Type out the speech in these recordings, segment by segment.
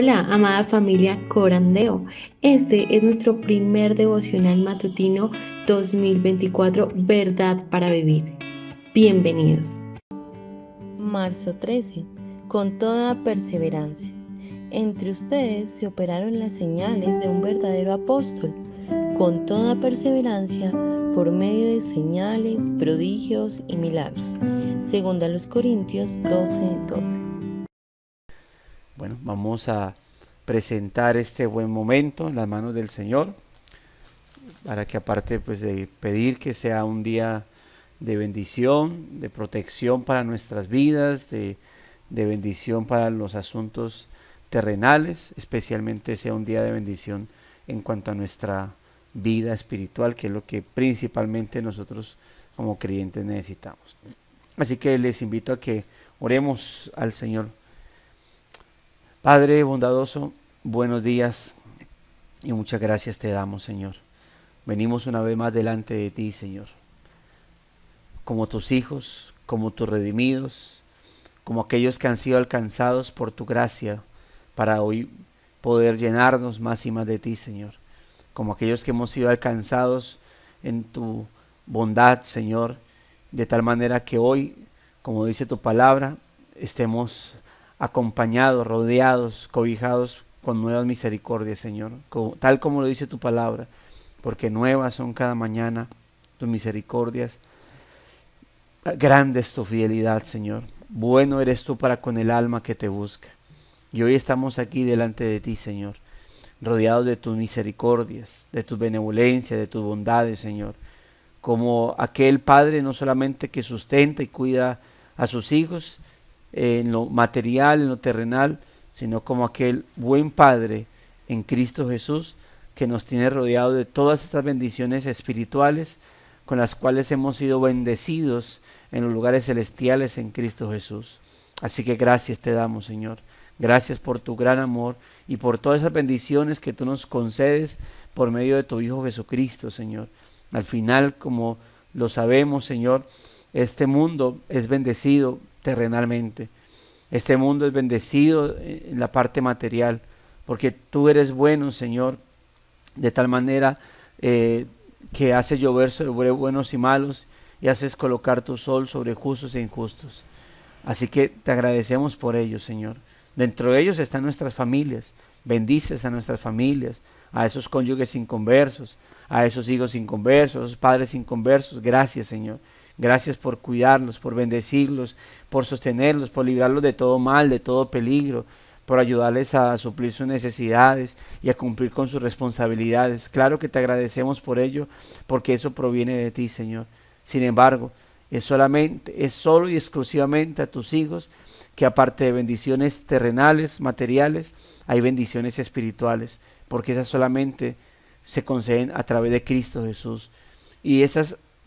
Hola, amada familia Corandeo. Este es nuestro primer devocional matutino 2024, Verdad para Vivir. Bienvenidos. Marzo 13. Con toda perseverancia. Entre ustedes se operaron las señales de un verdadero apóstol, con toda perseverancia, por medio de señales, prodigios y milagros. Segunda a los Corintios 12:12. Bueno, vamos a presentar este buen momento en las manos del Señor, para que aparte pues de pedir que sea un día de bendición, de protección para nuestras vidas, de bendición para los asuntos terrenales, especialmente sea un día de bendición en cuanto a nuestra vida espiritual, que es lo que principalmente nosotros como creyentes necesitamos. Así que les invito a que oremos al Señor. Padre bondadoso, buenos días y muchas gracias te damos, Señor. Venimos una vez más delante de ti, Señor, como tus hijos, como tus redimidos, como aquellos que han sido alcanzados por tu gracia para hoy poder llenarnos más y más de ti, Señor. Como aquellos que hemos sido alcanzados en tu bondad, Señor, de tal manera que hoy, como dice tu palabra, estemos acompañados, rodeados, cobijados con nuevas misericordias, Señor, tal como lo dice tu palabra, porque nuevas son cada mañana tus misericordias. Grande es tu fidelidad, Señor. Bueno eres tú para con el alma que te busca. Y hoy estamos aquí delante de ti, Señor, rodeados de tus misericordias, de tu benevolencia, de tus bondades, Señor. Como aquel Padre no solamente que sustenta y cuida a sus hijos en lo material, en lo terrenal, sino como aquel buen Padre en Cristo Jesús que nos tiene rodeado de todas estas bendiciones espirituales con las cuales hemos sido bendecidos en los lugares celestiales en Cristo Jesús. Así que gracias te damos, Señor. Gracias por tu gran amor y por todas esas bendiciones que tú nos concedes por medio de tu Hijo Jesucristo, Señor. Al final, como lo sabemos, Señor, este mundo es bendecido terrenalmente. Este mundo es bendecido en la parte material, porque tú eres bueno, Señor, de tal manera que haces llover sobre buenos y malos y haces colocar tu sol sobre justos e injustos. Así que te agradecemos por ello, Señor. Dentro de ellos están nuestras familias. Bendices a nuestras familias, a esos cónyuges inconversos, a esos hijos inconversos, a esos padres inconversos. Gracias, Señor. Gracias por cuidarlos, por bendecirlos, por sostenerlos, por librarlos de todo mal, de todo peligro, por ayudarles a suplir sus necesidades y a cumplir con sus responsabilidades. Claro que te agradecemos por ello, porque eso proviene de ti, Señor. Sin embargo, es solo y exclusivamente a tus hijos que aparte de bendiciones terrenales, materiales, hay bendiciones espirituales, porque esas solamente se conceden a través de Cristo Jesús. Y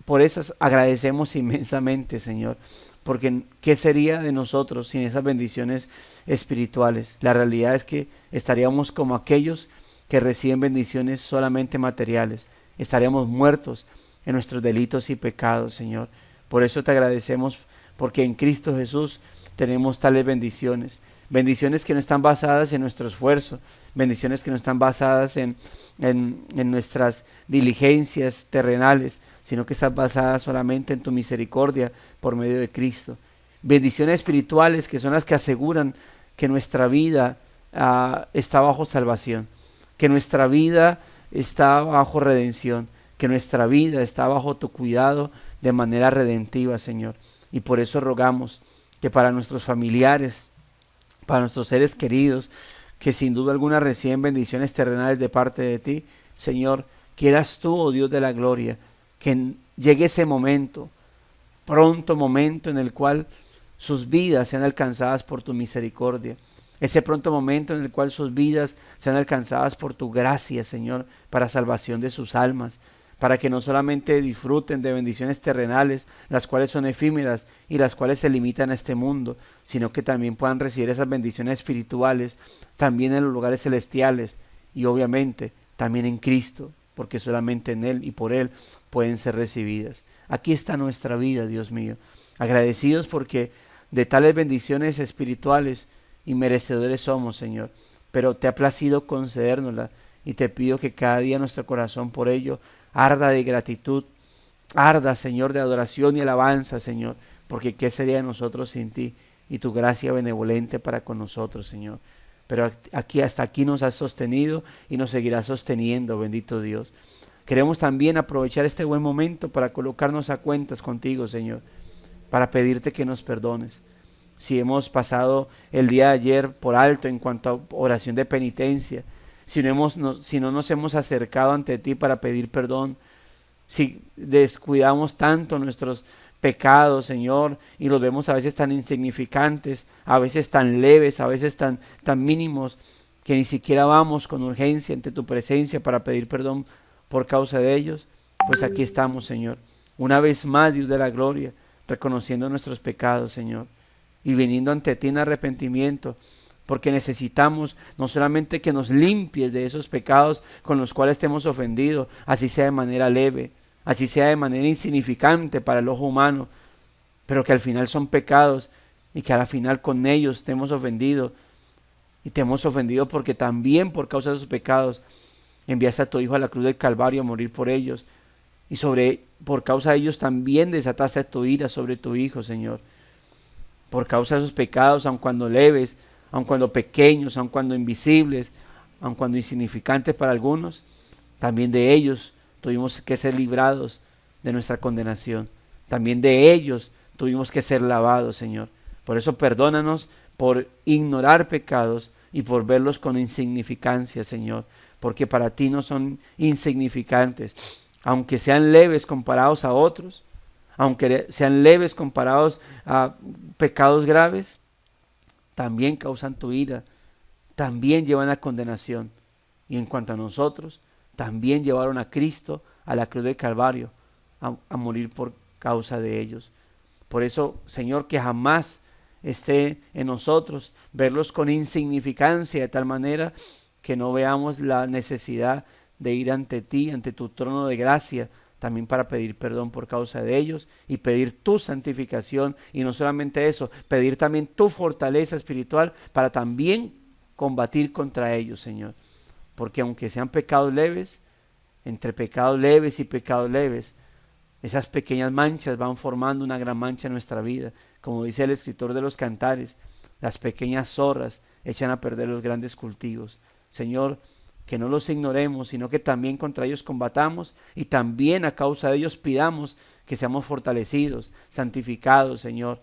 por esas agradecemos inmensamente, Señor, porque ¿qué sería de nosotros sin esas bendiciones espirituales? La realidad es que estaríamos como aquellos que reciben bendiciones solamente materiales. Estaríamos muertos en nuestros delitos y pecados, Señor. Por eso te agradecemos, porque en Cristo Jesús tenemos tales bendiciones. Bendiciones que no están basadas en nuestro esfuerzo, bendiciones que no están basadas en nuestras diligencias terrenales, sino que están basadas solamente en tu misericordia por medio de Cristo. Bendiciones espirituales que son las que aseguran que nuestra vida está bajo salvación, que nuestra vida está bajo redención, que nuestra vida está bajo tu cuidado de manera redentiva, Señor. Y por eso rogamos que para nuestros familiares, para nuestros seres queridos, que sin duda alguna reciben bendiciones terrenales de parte de ti, Señor, quieras tú, oh Dios de la gloria, que llegue ese momento, pronto momento en el cual sus vidas sean alcanzadas por tu misericordia, ese pronto momento en el cual sus vidas sean alcanzadas por tu gracia, Señor, para salvación de sus almas, para que no solamente disfruten de bendiciones terrenales, las cuales son efímeras y las cuales se limitan a este mundo, sino que también puedan recibir esas bendiciones espirituales también en los lugares celestiales y obviamente también en Cristo, porque solamente en Él y por Él pueden ser recibidas. Aquí está nuestra vida, Dios mío, agradecidos porque de tales bendiciones espirituales y merecedores somos, Señor. pero te ha placido concedérnosla y te pido que cada día nuestro corazón por ello arda de gratitud, arda, Señor, de adoración y alabanza, Señor, porque qué sería de nosotros sin ti y tu gracia benevolente para con nosotros, Señor. Pero hasta aquí nos has sostenido y nos seguirás sosteniendo, bendito Dios. Queremos también aprovechar este buen momento para colocarnos a cuentas contigo, Señor, para pedirte que nos perdones. Si hemos pasado el día de ayer por alto en cuanto a oración de penitencia, si no nos hemos acercado ante ti para pedir perdón, si descuidamos tanto nuestros pecados, Señor, y los vemos a veces tan insignificantes, a veces tan leves, a veces tan mínimos, que ni siquiera vamos con urgencia ante tu presencia para pedir perdón por causa de ellos, pues aquí estamos, Señor, una vez más, Dios de la gloria, reconociendo nuestros pecados, Señor, y viniendo ante ti en arrepentimiento, porque necesitamos no solamente que nos limpies de esos pecados con los cuales te hemos ofendido, así sea de manera leve, así sea de manera insignificante para el ojo humano, pero que al final son pecados y que al final con ellos te hemos ofendido, y te hemos ofendido porque también por causa de esos pecados enviaste a tu Hijo a la cruz del Calvario a morir por ellos, y por causa de ellos también desataste tu ira sobre tu Hijo, Señor. Por causa de esos pecados, aun cuando leves, aun cuando pequeños, aun cuando invisibles, aun cuando insignificantes para algunos, también de ellos tuvimos que ser librados de nuestra condenación. También de ellos tuvimos que ser lavados, Señor. Por eso perdónanos por ignorar pecados y por verlos con insignificancia, Señor, porque para ti no son insignificantes, aunque sean leves comparados a otros, aunque sean leves comparados a pecados graves, también causan tu ira, también llevan a condenación. Y en cuanto a nosotros, también llevaron a Cristo a la cruz del Calvario a morir por causa de ellos. Por eso, Señor, que jamás esté en nosotros verlos con insignificancia, de tal manera que no veamos la necesidad de ir ante ti, ante tu trono de gracia, también para pedir perdón por causa de ellos y pedir tu santificación, y no solamente eso, pedir también tu fortaleza espiritual para también combatir contra ellos, Señor. Porque aunque sean pecados leves, entre pecados leves y pecados leves, esas pequeñas manchas van formando una gran mancha en nuestra vida. Como dice el escritor de los Cantares, las pequeñas zorras echan a perder los grandes cultivos. Señor, que no los ignoremos, sino que también contra ellos combatamos, y también a causa de ellos pidamos que seamos fortalecidos, santificados, Señor,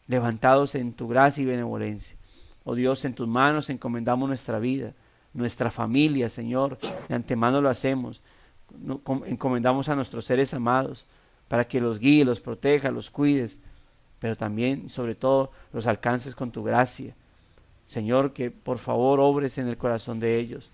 levantados en tu gracia y benevolencia. Oh Dios, en tus manos encomendamos nuestra vida, nuestra familia, Señor, de antemano lo hacemos. Encomendamos a nuestros seres amados para que los guíes, los proteja, los cuides, pero también, sobre todo, los alcances con tu gracia. Señor, que por favor obres en el corazón de ellos.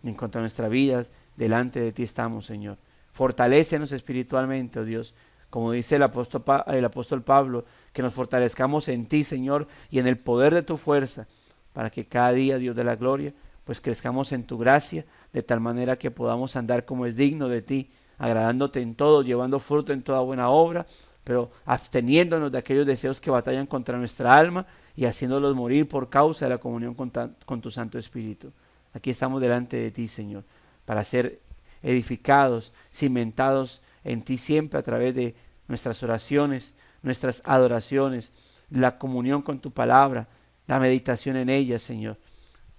En cuanto a nuestra vida, delante de ti estamos, Señor. Fortalécenos espiritualmente, oh Dios, como dice el apóstol Pablo, que nos fortalezcamos en ti, Señor, y en el poder de tu fuerza, para que cada día, Dios de la gloria, pues crezcamos en tu gracia, de tal manera que podamos andar como es digno de ti, agradándote en todo, llevando fruto en toda buena obra, pero absteniéndonos de aquellos deseos que batallan contra nuestra alma y haciéndolos morir por causa de la comunión con tu Santo Espíritu. Aquí estamos delante de ti, Señor, para ser edificados, cimentados en ti siempre a través de nuestras oraciones, nuestras adoraciones, la comunión con tu palabra, la meditación en ella, Señor.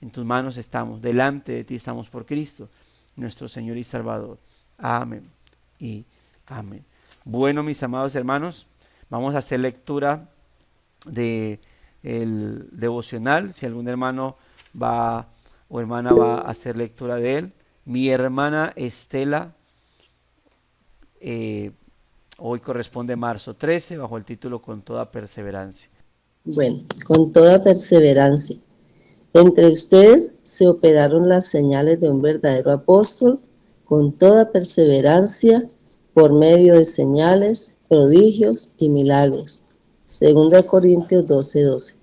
En tus manos estamos, delante de ti estamos por Cristo, nuestro Señor y Salvador. Amén y amén. Bueno, mis amados hermanos, vamos a hacer lectura del devocional. Si algún hermano o hermana va a hacer lectura de él. Mi hermana Estela, hoy corresponde marzo 13, bajo el título Con toda perseverancia. Bueno, con toda perseverancia. Entre ustedes se operaron las señales de un verdadero apóstol, con toda perseverancia, por medio de señales, prodigios y milagros. 2 Corintios 12:12.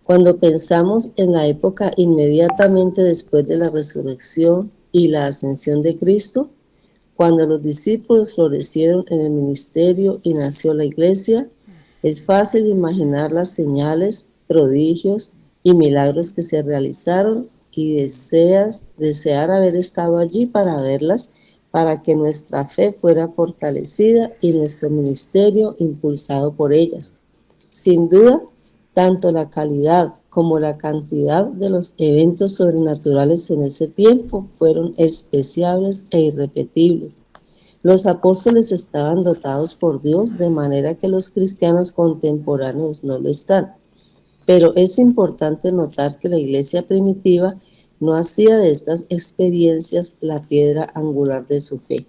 Cuando pensamos en la época inmediatamente después de la resurrección y la ascensión de Cristo, cuando los discípulos florecieron en el ministerio y nació la iglesia, es fácil imaginar las señales, prodigios y milagros que se realizaron y desear haber estado allí para verlas, para que nuestra fe fuera fortalecida y nuestro ministerio impulsado por ellas. Sin duda, tanto la calidad como la cantidad de los eventos sobrenaturales en ese tiempo fueron especiales e irrepetibles. Los apóstoles estaban dotados por Dios de manera que los cristianos contemporáneos no lo están. Pero es importante notar que la iglesia primitiva no hacía de estas experiencias la piedra angular de su fe.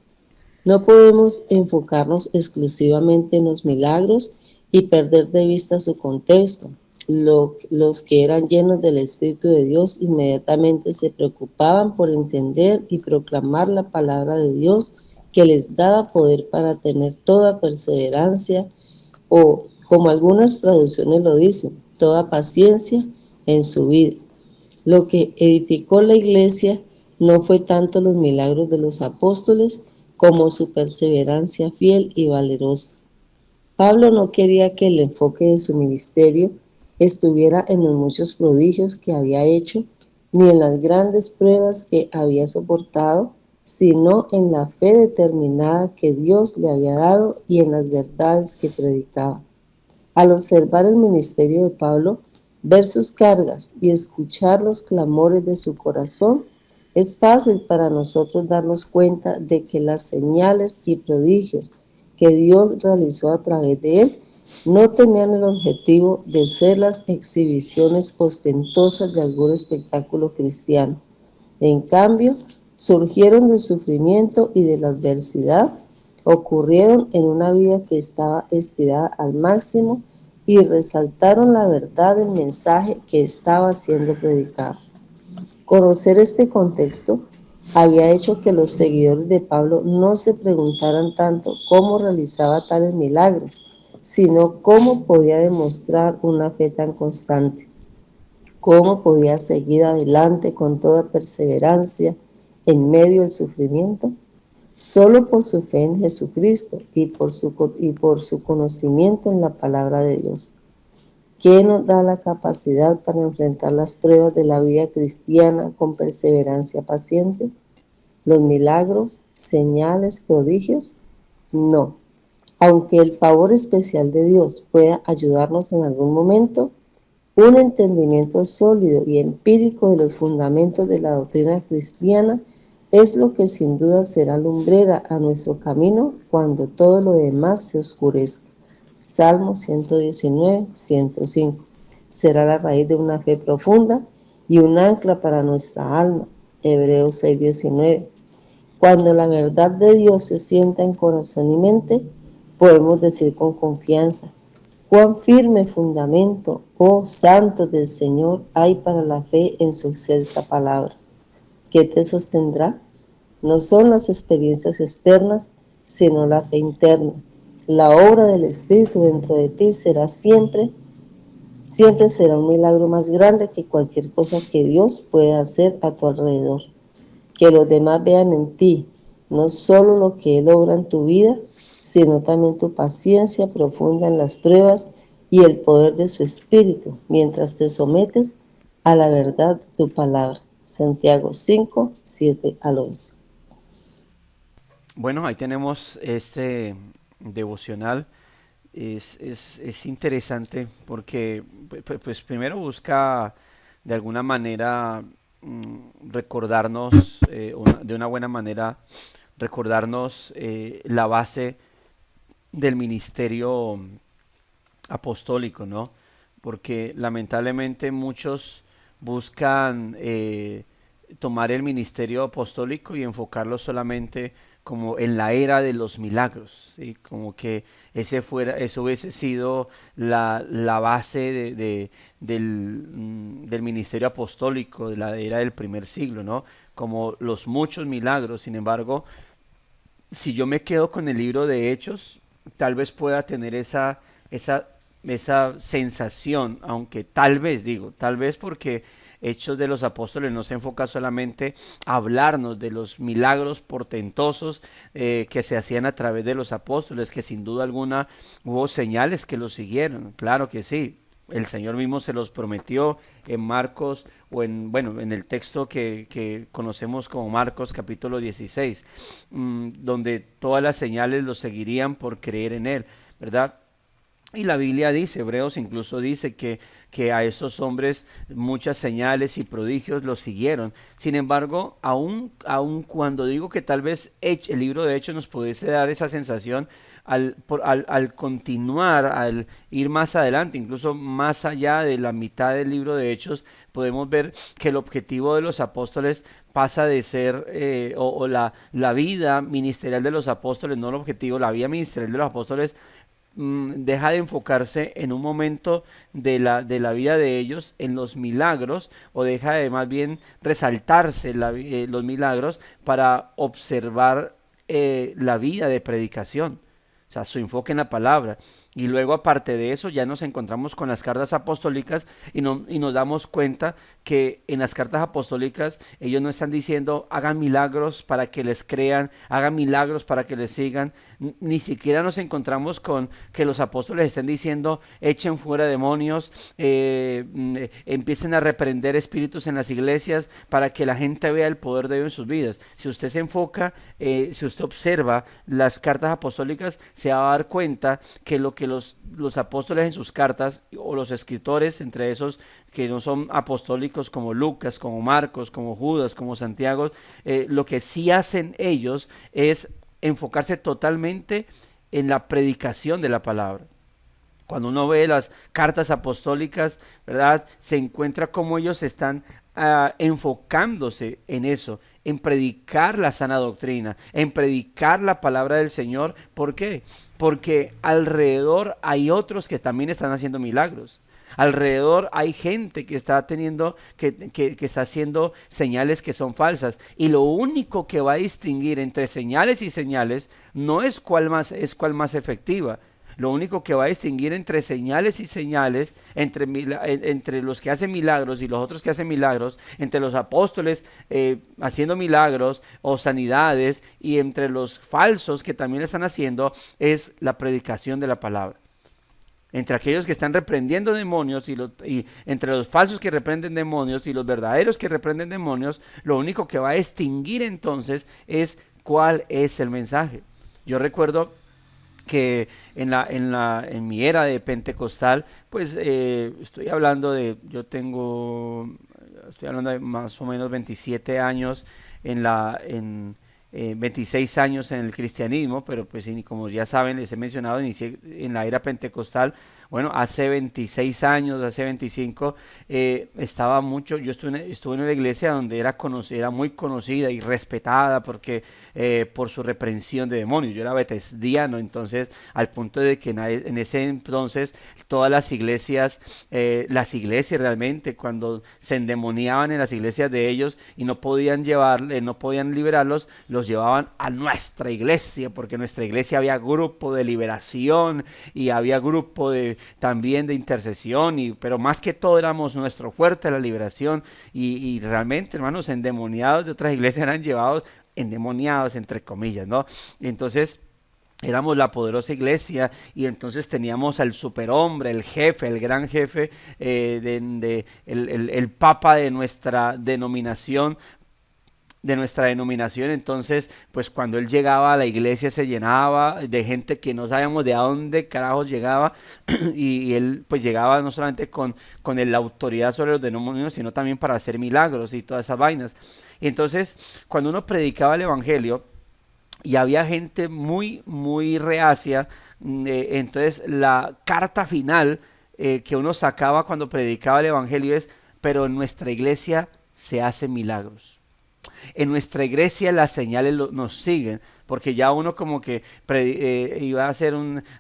No podemos enfocarnos exclusivamente en los milagros y perder de vista su contexto. Los que eran llenos del Espíritu de Dios inmediatamente se preocupaban por entender y proclamar la palabra de Dios, que les daba poder para tener toda perseverancia, o, como algunas traducciones lo dicen, toda paciencia en su vida. Lo que edificó la iglesia no fue tanto los milagros de los apóstoles como su perseverancia fiel y valerosa. Pablo no quería que el enfoque de su ministerio estuviera en los muchos prodigios que había hecho, ni en las grandes pruebas que había soportado, sino en la fe determinada que Dios le había dado y en las verdades que predicaba. Al observar el ministerio de Pablo, ver sus cargas y escuchar los clamores de su corazón, es fácil para nosotros darnos cuenta de que las señales y prodigios que Dios realizó a través de él no tenían el objetivo de ser las exhibiciones ostentosas de algún espectáculo cristiano. En cambio, surgieron del sufrimiento y de la adversidad, ocurrieron en una vida que estaba estirada al máximo y resaltaron la verdad del mensaje que estaba siendo predicado. Conocer este contexto había hecho que los seguidores de Pablo no se preguntaran tanto cómo realizaba tales milagros, sino cómo podía demostrar una fe tan constante, cómo podía seguir adelante con toda perseverancia en medio del sufrimiento. Solo por su fe en Jesucristo y por su conocimiento en la palabra de Dios. ¿Qué nos da la capacidad para enfrentar las pruebas de la vida cristiana con perseverancia paciente? ¿Los milagros, señales, prodigios? No. Aunque el favor especial de Dios pueda ayudarnos en algún momento, un entendimiento sólido y empírico de los fundamentos de la doctrina cristiana es lo que sin duda será lumbrera a nuestro camino cuando todo lo demás se oscurezca. Salmo 119, 105. Será la raíz de una fe profunda y un ancla para nuestra alma. Hebreos 6, 19. Cuando la verdad de Dios se sienta en corazón y mente, podemos decir con confianza: cuán firme fundamento, oh santos del Señor, hay para la fe en su excelsa palabra. ¿Qué te sostendrá? No son las experiencias externas, sino la fe interna. La obra del Espíritu dentro de ti será siempre será un milagro más grande que cualquier cosa que Dios pueda hacer a tu alrededor. Que los demás vean en ti no solo lo que Él obra en tu vida, sino también tu paciencia profunda en las pruebas y el poder de su Espíritu, mientras te sometes a la verdad de tu palabra. Santiago 5, 7 al 11. Bueno, ahí tenemos este devocional. Es interesante porque pues primero busca de alguna manera recordarnos, de una buena manera, recordarnos la base del ministerio apostólico, ¿no? Porque lamentablemente muchos buscan tomar el ministerio apostólico y enfocarlo solamente como en la era de los milagros, ¿sí? Como que eso hubiese sido la base del ministerio apostólico de la era del primer siglo, ¿no? Como los muchos milagros. Sin embargo, si yo me quedo con el libro de Hechos, tal vez pueda tener esa sensación, aunque tal vez porque Hechos de los Apóstoles no se enfoca solamente a hablarnos de los milagros portentosos que se hacían a través de los apóstoles, que sin duda alguna hubo señales que los siguieron, claro que sí. el Señor mismo se los prometió en Marcos, o en el texto que conocemos como Marcos capítulo 16, donde todas las señales los seguirían por creer en Él, ¿verdad? Y la Biblia dice, Hebreos incluso dice que a esos hombres muchas señales y prodigios los siguieron. Sin embargo, aun cuando digo que tal vez el libro de Hechos nos pudiese dar esa sensación, al continuar, al ir más adelante, incluso más allá de la mitad del libro de Hechos, podemos ver que el objetivo de los apóstoles pasa de ser, la vida ministerial de los apóstoles, no el objetivo, la vida ministerial de los apóstoles deja de enfocarse en un momento de la vida de ellos en los milagros, o deja de más bien resaltarse los milagros para observar la vida de predicación, o sea, su enfoque en la palabra. Y luego, aparte de eso, ya nos encontramos con las cartas apostólicas y nos damos cuenta que en las cartas apostólicas ellos no están diciendo hagan milagros para que les crean, hagan milagros para que les sigan. Ni siquiera nos encontramos con que los apóstoles estén diciendo echen fuera demonios, empiecen a reprender espíritus en las iglesias para que la gente vea el poder de Dios en sus vidas. Si usted se enfoca, si usted observa las cartas apostólicas, se va a dar cuenta que lo que los apóstoles en sus cartas, o los escritores, entre esos que no son apostólicos como Lucas, como Marcos, como Judas, como Santiago, lo que sí hacen ellos es enfocarse totalmente en la predicación de la palabra. Cuando uno ve las cartas apostólicas, ¿verdad?, se encuentra cómo ellos están enfocándose en eso, en predicar la sana doctrina, en predicar la palabra del Señor. ¿Por qué? Porque alrededor hay otros que también están haciendo milagros. Alrededor hay gente que está teniendo, que está haciendo señales que son falsas. Y lo único que va a distinguir entre señales y señales no es cuál más efectiva. Lo único que va a distinguir entre señales y señales, entre los que hacen milagros y los otros que hacen milagros, entre los apóstoles haciendo milagros o sanidades, y entre los falsos que también están haciendo, es la predicación de la palabra. Entre aquellos que están reprendiendo demonios y entre los falsos que reprenden demonios y los verdaderos que reprenden demonios, lo único que va a distinguir entonces es cuál es el mensaje. Yo recuerdo que en mi era de pentecostal, pues estoy hablando de más o menos 27 años 26 años en el cristianismo, pero pues como ya saben, les he mencionado, inicié en la era pentecostal. Bueno, hace 26 años, hace 25, yo estuve en una iglesia donde era muy conocida y respetada porque por su reprensión de demonios. Yo era betesdiano, entonces al punto de que en ese entonces todas las iglesias realmente, cuando se endemoniaban en las iglesias de ellos y no podían liberarlos, los llevaban a nuestra iglesia, porque en nuestra iglesia había grupo de liberación y había grupo también de intercesión, pero más que todo éramos nuestro fuerte la liberación, y realmente, hermanos, endemoniados de otras iglesias eran llevados, endemoniados entre comillas, ¿no? Entonces éramos la poderosa iglesia, y entonces teníamos al superhombre, el jefe, el gran jefe, el papa de nuestra denominación. Entonces, pues cuando él llegaba a la iglesia se llenaba de gente que no sabíamos de a dónde carajos llegaba, y él pues llegaba no solamente con la autoridad sobre los demonios, sino también para hacer milagros y todas esas vainas. Y entonces, cuando uno predicaba el evangelio y había gente muy, muy reacia, entonces la carta final que uno sacaba cuando predicaba el evangelio es: pero en nuestra iglesia se hacen milagros. En nuestra iglesia las señales nos siguen, porque ya uno como que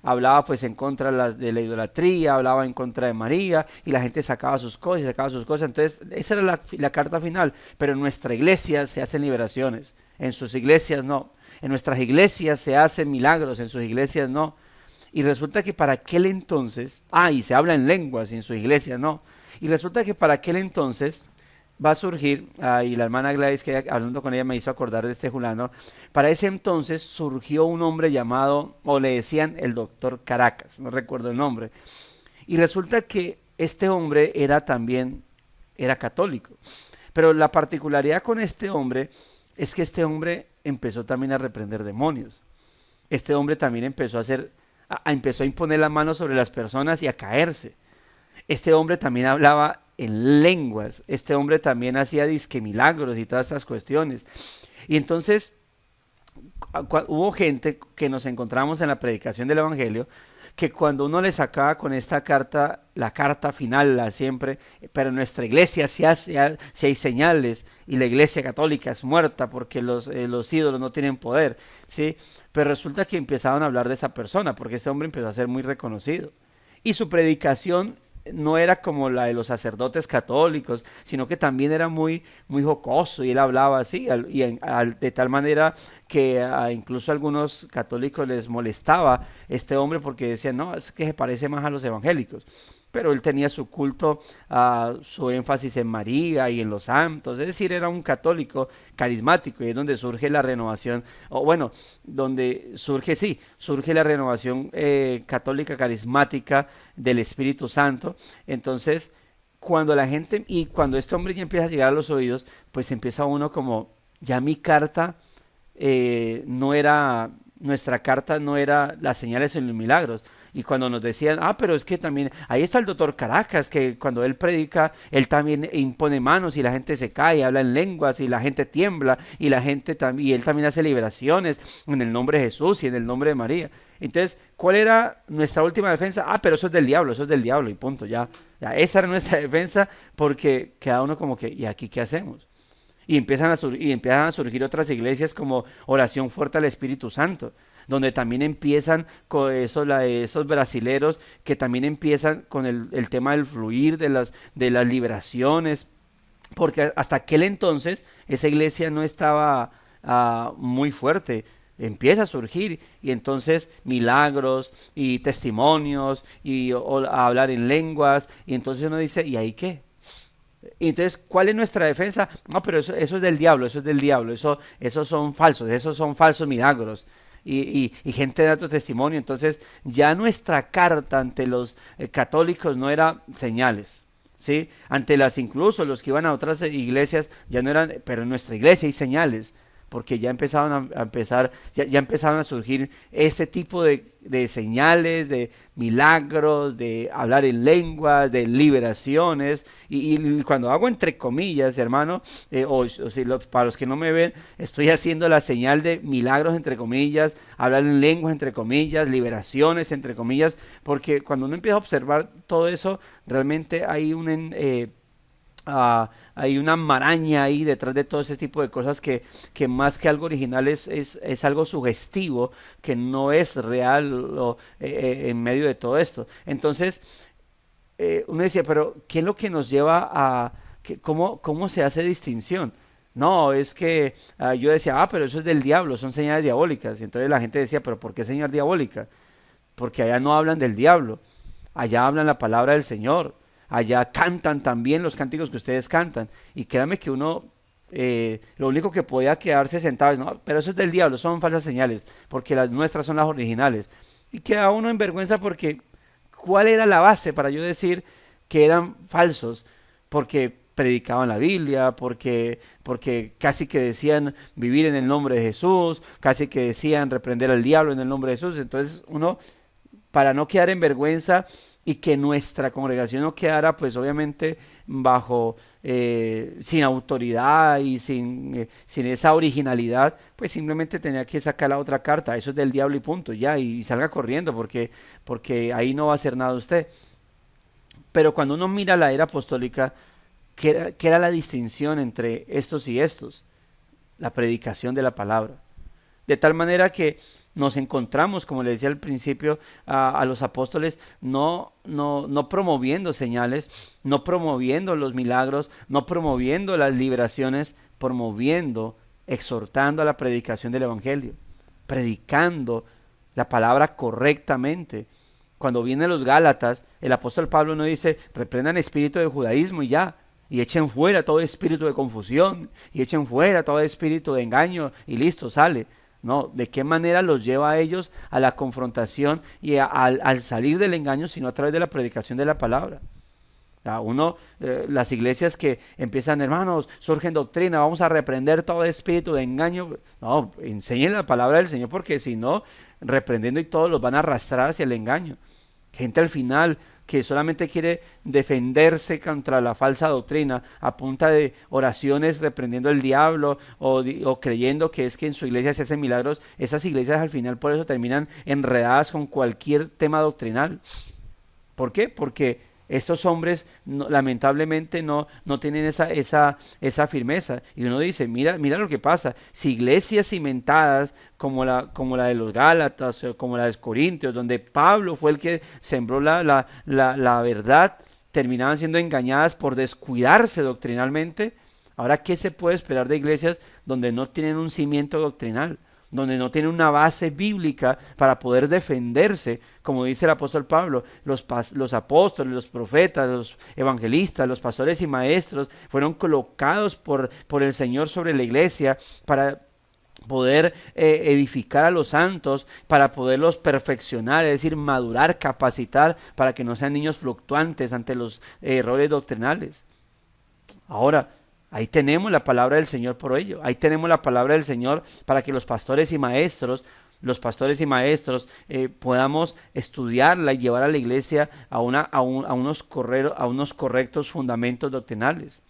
hablaba pues en contra de la idolatría, hablaba en contra de María, y la gente sacaba sus cosas, entonces esa era la carta final. Pero en nuestra iglesia se hacen liberaciones, en sus iglesias no. En nuestras iglesias se hacen milagros, en sus iglesias no. Y resulta que para aquel entonces, y se habla en lenguas, y en sus iglesias no. Y resulta que para aquel entonces va a surgir, y la hermana Gladys, que hablando con ella me hizo acordar de este fulano, para ese entonces surgió un hombre llamado, o le decían el doctor Caracas, no recuerdo el nombre, y resulta que este hombre era católico. Pero la particularidad con este hombre es que este hombre empezó también a reprender demonios. Este hombre también empezó a imponer la mano sobre las personas y a caerse. Este hombre también hablaba en lenguas. Este hombre también hacía disque milagros y todas estas cuestiones. Y entonces hubo gente que nos encontramos en la predicación del Evangelio, que cuando uno le sacaba con esta carta, la carta final, la siempre, pero en nuestra iglesia si hay señales y la iglesia católica es muerta porque los ídolos no tienen poder, ¿sí? Pero resulta que empezaban a hablar de esa persona porque este hombre empezó a ser muy reconocido. Y su predicación no era como la de los sacerdotes católicos, sino que también era muy, muy jocoso y él hablaba así, de tal manera que incluso a algunos católicos les molestaba este hombre porque decían, no, es que se parece más a los evangélicos. Pero él tenía su culto, su énfasis en María y en los santos, es decir, era un católico carismático y es donde surge la renovación, o bueno, surge la renovación católica carismática del Espíritu Santo. Entonces, cuando este hombre ya empieza a llegar a los oídos, pues empieza uno como, ya mi carta nuestra carta no era las señales en los milagros. Y cuando nos decían, pero es que también, ahí está el doctor Caracas, que cuando él predica, él también impone manos y la gente se cae, habla en lenguas y la gente tiembla y él también hace liberaciones en el nombre de Jesús y en el nombre de María. Entonces, ¿cuál era nuestra última defensa? Pero eso es del diablo y punto, ya esa era nuestra defensa, porque queda uno como que, ¿y aquí qué hacemos? Y empiezan a surgir otras iglesias como Oración Fuerte al Espíritu Santo, donde también empiezan con esos brasileros que también empiezan con el tema del fluir, de las liberaciones, porque hasta aquel entonces esa iglesia no estaba muy fuerte. Empieza a surgir y entonces milagros y testimonios y a hablar en lenguas, y entonces uno dice, ¿y ahí qué? Y entonces, ¿cuál es nuestra defensa? No, pero eso es del diablo, esos son falsos milagros. Y gente da tu testimonio. Entonces, ya nuestra carta ante los católicos no era señales, ¿sí? Incluso los que iban a otras iglesias ya no eran, pero en nuestra iglesia hay señales, porque ya empezaron a surgir este tipo de señales, de milagros, de hablar en lenguas, de liberaciones, y cuando hago entre comillas, hermano, para los que no me ven, estoy haciendo la señal de milagros entre comillas, hablar en lenguas entre comillas, liberaciones entre comillas, porque cuando uno empieza a observar todo eso, realmente hay hay una maraña ahí detrás de todo ese tipo de cosas que más que algo original es algo sugestivo, que no es real en medio de todo esto. Entonces, uno decía, pero ¿qué es lo que nos lleva cómo se hace distinción? No, es que yo decía, pero eso es del diablo, son señales diabólicas. Y entonces la gente decía, pero ¿por qué señal diabólica? Porque allá no hablan del diablo, allá hablan la palabra del Señor. Allá cantan también los cánticos que ustedes cantan. Y créanme que uno, lo único que podía quedarse sentado es, no, pero eso es del diablo, son falsas señales, porque las nuestras son las originales. Y queda uno en vergüenza porque, ¿cuál era la base para yo decir que eran falsos? Porque predicaban la Biblia, porque casi que decían vivir en el nombre de Jesús, casi que decían reprender al diablo en el nombre de Jesús. Entonces uno, para no quedar en vergüenza, y que nuestra congregación no quedara pues obviamente sin autoridad y sin esa originalidad, pues simplemente tenía que sacar la otra carta, eso es del diablo y punto, ya, y salga corriendo porque ahí no va a hacer nada usted. Pero cuando uno mira la era apostólica, ¿qué era la distinción entre estos y estos? La predicación de la palabra. De tal manera que nos encontramos, como le decía al principio, a los apóstoles no promoviendo señales, no promoviendo los milagros, no promoviendo las liberaciones, promoviendo, exhortando a la predicación del Evangelio, predicando la palabra correctamente. Cuando vienen los Gálatas, el apóstol Pablo no dice, reprendan espíritu de judaísmo y ya, y echen fuera todo espíritu de confusión, y echen fuera todo espíritu de engaño, y listo, sale. No, ¿de qué manera los lleva a ellos a la confrontación y al salir del engaño, sino a través de la predicación de la palabra? Las iglesias que empiezan, hermanos, surgen doctrina, vamos a reprender todo espíritu de engaño. No, enseñen la palabra del Señor, porque si no, reprendiendo y todos los van a arrastrar hacia el engaño. Gente al final que solamente quiere defenderse contra la falsa doctrina a punta de oraciones reprendiendo al diablo o creyendo que es que en su iglesia se hacen milagros. Esas iglesias al final por eso terminan enredadas con cualquier tema doctrinal. ¿Por qué? Porque estos hombres lamentablemente no tienen esa firmeza. Y uno dice, mira lo que pasa. Si iglesias cimentadas como la de los Gálatas, o como la de los Corintios, donde Pablo fue el que sembró la verdad, terminaban siendo engañadas por descuidarse doctrinalmente, ahora, ¿qué se puede esperar de iglesias donde no tienen un cimiento doctrinal? Donde no tiene una base bíblica para poder defenderse, como dice el apóstol Pablo. Los apóstoles, los profetas, los evangelistas, los pastores y maestros fueron colocados por el Señor sobre la iglesia para poder edificar a los santos, para poderlos perfeccionar, es decir, madurar, capacitar, para que no sean niños fluctuantes ante los errores doctrinales. Ahora, ahí tenemos la palabra del Señor por ello. Ahí tenemos la palabra del Señor para que los pastores y maestros podamos estudiarla y llevar a la iglesia a unos correctos fundamentos doctrinales.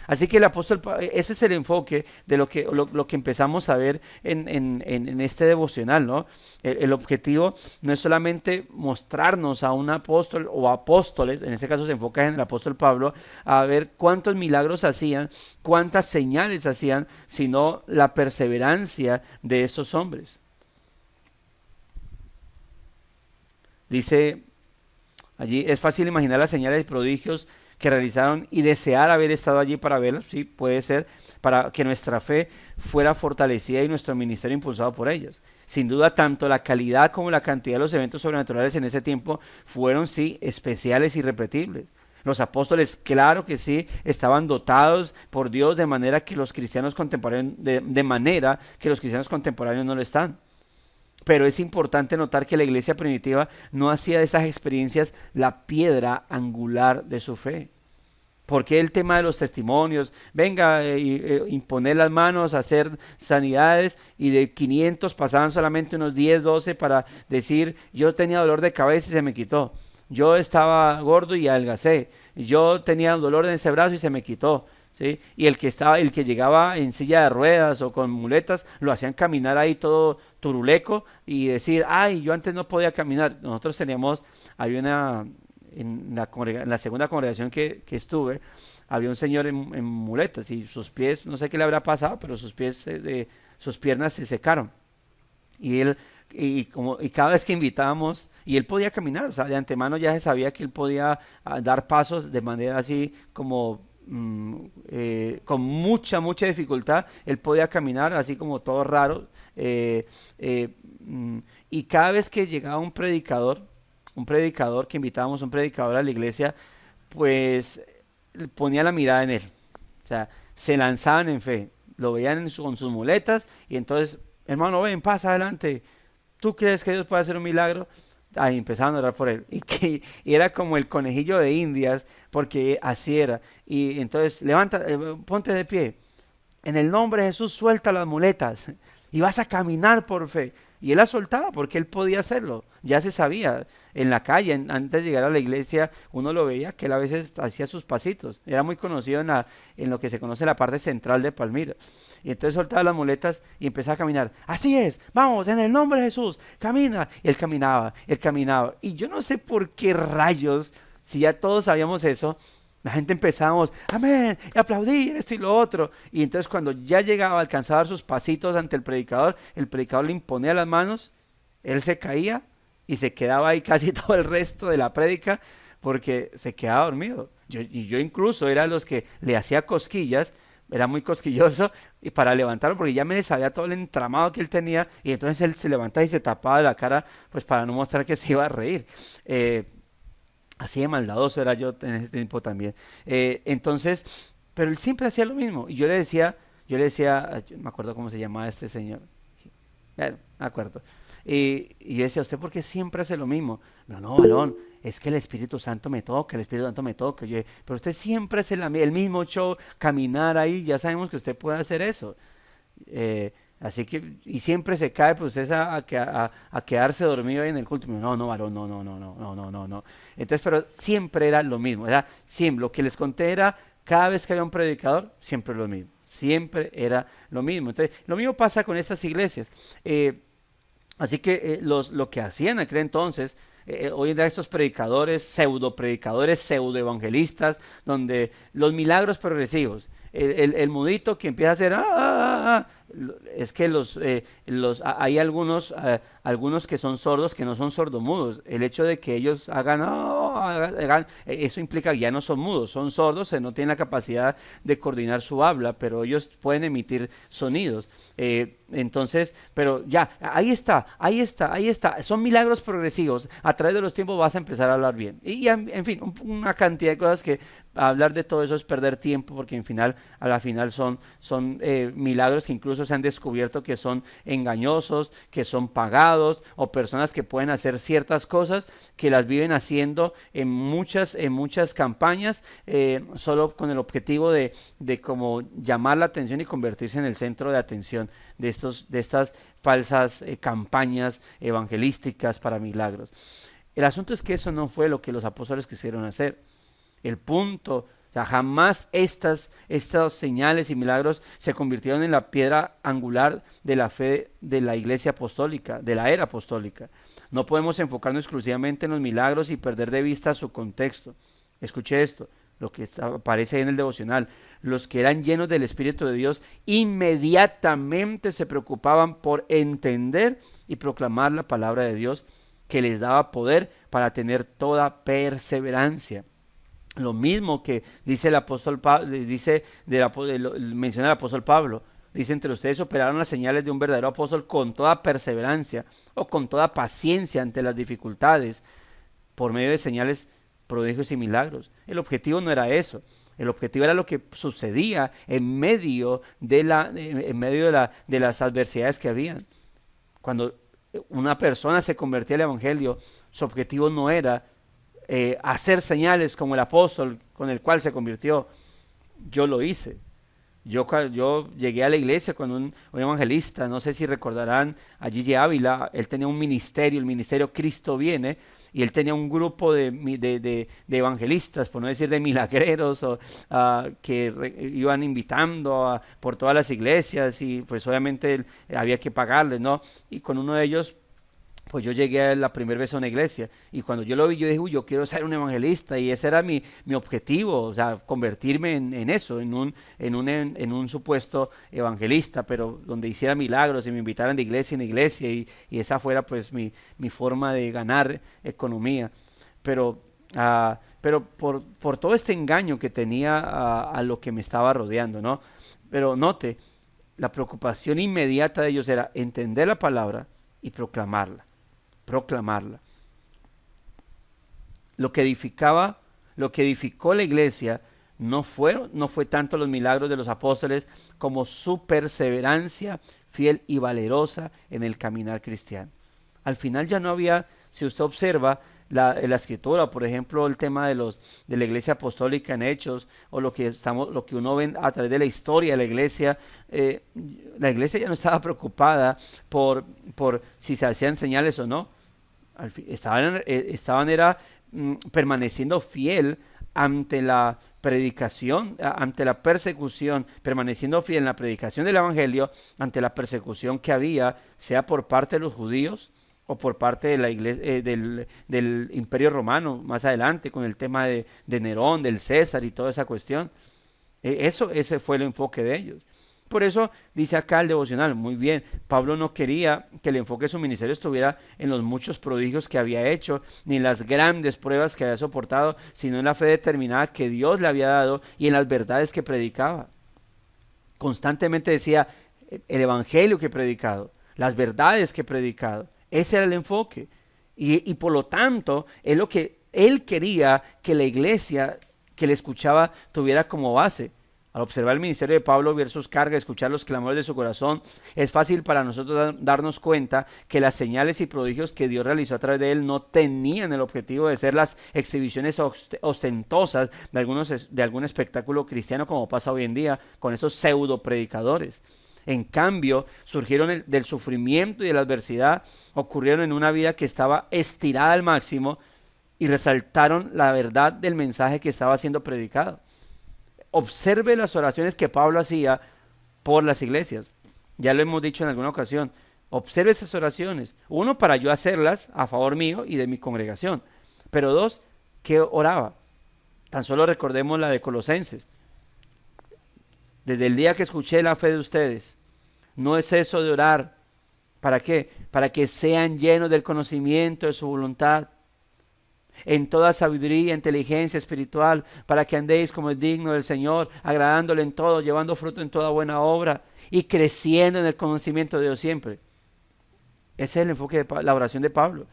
Así que el apóstol, ese es el enfoque de lo que empezamos a ver en este devocional, ¿no? El objetivo no es solamente mostrarnos a un apóstol o apóstoles, en este caso se enfoca en el apóstol Pablo, a ver cuántos milagros hacían, cuántas señales hacían, sino la perseverancia de estos hombres. Dice allí, es fácil imaginar las señales y prodigios que realizaron y desear haber estado allí para verlos. Sí, puede ser, para que nuestra fe fuera fortalecida y nuestro ministerio impulsado por ellas. Sin duda, tanto la calidad como la cantidad de los eventos sobrenaturales en ese tiempo fueron, sí, especiales y irrepetibles. Los apóstoles, claro que sí, estaban dotados por Dios de manera que los cristianos contemporáneos, de manera que los cristianos contemporáneos no lo están. Pero es importante notar que la iglesia primitiva no hacía de esas experiencias la piedra angular de su fe. Porque el tema de los testimonios, venga, imponer las manos, hacer sanidades, y de 500 pasaban solamente unos 10, 12 para decir, yo tenía dolor de cabeza y se me quitó. Yo estaba gordo y adelgacé. Yo tenía dolor en ese brazo y se me quitó. ¿Sí? Y el que llegaba en silla de ruedas o con muletas, lo hacían caminar ahí todo turuleco y decir, ay, yo antes no podía caminar. Nosotros teníamos, en la segunda congregación que estuve, había un señor en muletas y sus pies, no sé qué le habrá pasado, pero sus piernas se secaron. Y cada vez que invitábamos, y él podía caminar, o sea, de antemano ya se sabía que él podía dar pasos de manera así como con mucha dificultad. Él podía caminar así como todo raro, y cada vez que llegaba un predicador, que invitábamos un predicador a la iglesia, pues ponía la mirada en él, o sea, se lanzaban en fe, lo veían con sus muletas, y entonces, hermano, ven, pasa adelante, ¿tú crees que Dios puede hacer un milagro? Ahí empezaban a orar por él, y era como el conejillo de Indias, porque así era. Y entonces, ponte de pie, en el nombre de Jesús suelta las muletas y vas a caminar por fe. Y él la soltaba porque él podía hacerlo, ya se sabía. En la calle, antes de llegar a la iglesia, uno lo veía que él a veces hacía sus pasitos. Era muy conocido en lo que se conoce la parte central de Palmira. Y entonces soltaba las muletas y empezaba a caminar. Así es, vamos, en el nombre de Jesús, camina. Y él caminaba. Y yo no sé por qué rayos, si ya todos sabíamos eso, la gente empezábamos, amén, y aplaudir esto y lo otro. Y entonces cuando ya llegaba, alcanzaba a dar sus pasitos ante el predicador le imponía las manos, él se caía y se quedaba ahí casi todo el resto de la prédica porque se quedaba dormido. Yo incluso era de los que le hacía cosquillas, era muy cosquilloso, y para levantarlo, porque ya me sabía todo el entramado que él tenía, y entonces él se levantaba y se tapaba la cara, pues para no mostrar que se iba a reír. Así de maldadoso era yo en ese tiempo también. Entonces, pero él siempre hacía lo mismo, y yo le decía, yo no me acuerdo cómo se llamaba este señor, Ya, me acuerdo. Y yo decía, ¿usted por qué siempre hace lo mismo? No, varón, es que el Espíritu Santo me toca, el Espíritu Santo me toca. Yo, pero usted siempre hace el mismo show, caminar ahí, ya sabemos que usted puede hacer eso. Así que, y siempre se cae, pues usted a quedarse dormido ahí en el culto. No, varón, no. Entonces, pero siempre era lo mismo, era siempre, lo que les conté era, cada vez que había un predicador, siempre lo mismo, siempre era lo mismo. Entonces, lo mismo pasa con estas iglesias. Así que lo que hacían en aquel entonces, hoy en día estos predicadores, pseudo evangelistas, donde los milagros progresivos, el mudito que empieza a hacer, es que hay algunos que son sordos que no son sordomudos. El hecho de que ellos hagan, eso implica que ya no son mudos, son sordos, no tienen la capacidad de coordinar su habla, pero ellos pueden emitir sonidos. Entonces, pero ya, ahí está, son milagros progresivos, a través de los tiempos vas a empezar a hablar bien, y en fin, una cantidad de cosas que hablar de todo eso es perder tiempo, porque a la final son milagros que incluso se han descubierto que son engañosos, que son pagados, o personas que pueden hacer ciertas cosas, que las viven haciendo en muchas campañas, solo con el objetivo de como llamar la atención y convertirse en el centro de atención de estas falsas campañas evangelísticas para milagros. El asunto es que eso no fue lo que los apóstoles quisieron hacer. El punto, o sea, jamás estas señales y milagros se convirtieron en la piedra angular de la fe de la iglesia apostólica, de la era apostólica. No podemos enfocarnos exclusivamente en los milagros y perder de vista su contexto. Escuche esto, lo que aparece ahí en el devocional. Los que eran llenos del Espíritu de Dios inmediatamente se preocupaban por entender y proclamar la palabra de Dios, que les daba poder para tener toda perseverancia. Lo mismo que dice el apóstol Pablo, menciona el apóstol Pablo. Dice, entre ustedes operaron las señales de un verdadero apóstol con toda perseverancia o con toda paciencia ante las dificultades, por medio de señales, prodigios y milagros. El objetivo no era eso. El objetivo era lo que sucedía en medio de las adversidades que habían. Cuando una persona se convertía al evangelio, su objetivo no era hacer señales como el apóstol con el cual se convirtió. Yo lo hice. Yo llegué a la iglesia con un evangelista, no sé si recordarán a Gigi Ávila. Él tenía un ministerio, el ministerio Cristo Viene, y él tenía un grupo de evangelistas, por no decir de milagreros, que iban invitando por todas las iglesias, y pues obviamente había que pagarles, ¿no? Y con uno de ellos, pues yo llegué la primera vez a una iglesia, y cuando yo lo vi, yo dije, uy, yo quiero ser un evangelista, y ese era mi objetivo, o sea, convertirme en eso, en un supuesto evangelista, pero donde hiciera milagros y me invitaran de iglesia en iglesia, y esa fuera pues mi forma de ganar economía. Pero por todo este engaño que tenía a lo que me estaba rodeando, ¿no? Pero note, la preocupación inmediata de ellos era entender la palabra y proclamarla. Lo que edificó la iglesia no fue tanto los milagros de los apóstoles como su perseverancia fiel y valerosa en el caminar cristiano. Al final ya no había, si usted observa la escritura, por ejemplo, el tema de la iglesia apostólica en Hechos, o lo que uno ve a través de la historia de la iglesia ya no estaba preocupada por si se hacían señales o no. Estaban permaneciendo fiel ante la predicación, ante la persecución, permaneciendo fiel en la predicación del evangelio, ante la persecución que había, sea por parte de los judíos o por parte de la iglesia, del imperio romano, más adelante con el tema de Nerón, del César y toda esa cuestión. Ese fue el enfoque de ellos. Por eso dice acá el devocional, muy bien, Pablo no quería que el enfoque de su ministerio estuviera en los muchos prodigios que había hecho, ni en las grandes pruebas que había soportado, sino en la fe determinada que Dios le había dado y en las verdades que predicaba. Constantemente decía, el evangelio que he predicado, las verdades que he predicado, ese era el enfoque. Y por lo tanto, es lo que él quería que la iglesia que le escuchaba tuviera como base. Al observar el ministerio de Pablo, ver sus cargas, escuchar los clamores de su corazón, es fácil para nosotros darnos cuenta que las señales y prodigios que Dios realizó a través de él no tenían el objetivo de ser las exhibiciones ostentosas de algún espectáculo cristiano, como pasa hoy en día con esos pseudo predicadores. En cambio, surgieron del sufrimiento y de la adversidad, ocurrieron en una vida que estaba estirada al máximo y resaltaron la verdad del mensaje que estaba siendo predicado. Observe las oraciones que Pablo hacía por las iglesias. Ya lo hemos dicho en alguna ocasión. Observe esas oraciones. Uno, para yo hacerlas a favor mío y de mi congregación. Pero dos, ¿qué oraba? Tan solo recordemos la de Colosenses. Desde el día que escuché la fe de ustedes, no es eso de orar. ¿Para qué? Para que sean llenos del conocimiento de su voluntad, en toda sabiduría, inteligencia espiritual, para que andéis como es digno del Señor, agradándole en todo, llevando fruto en toda buena obra y creciendo en el conocimiento de Dios siempre. Ese es el enfoque de la oración de Pablo.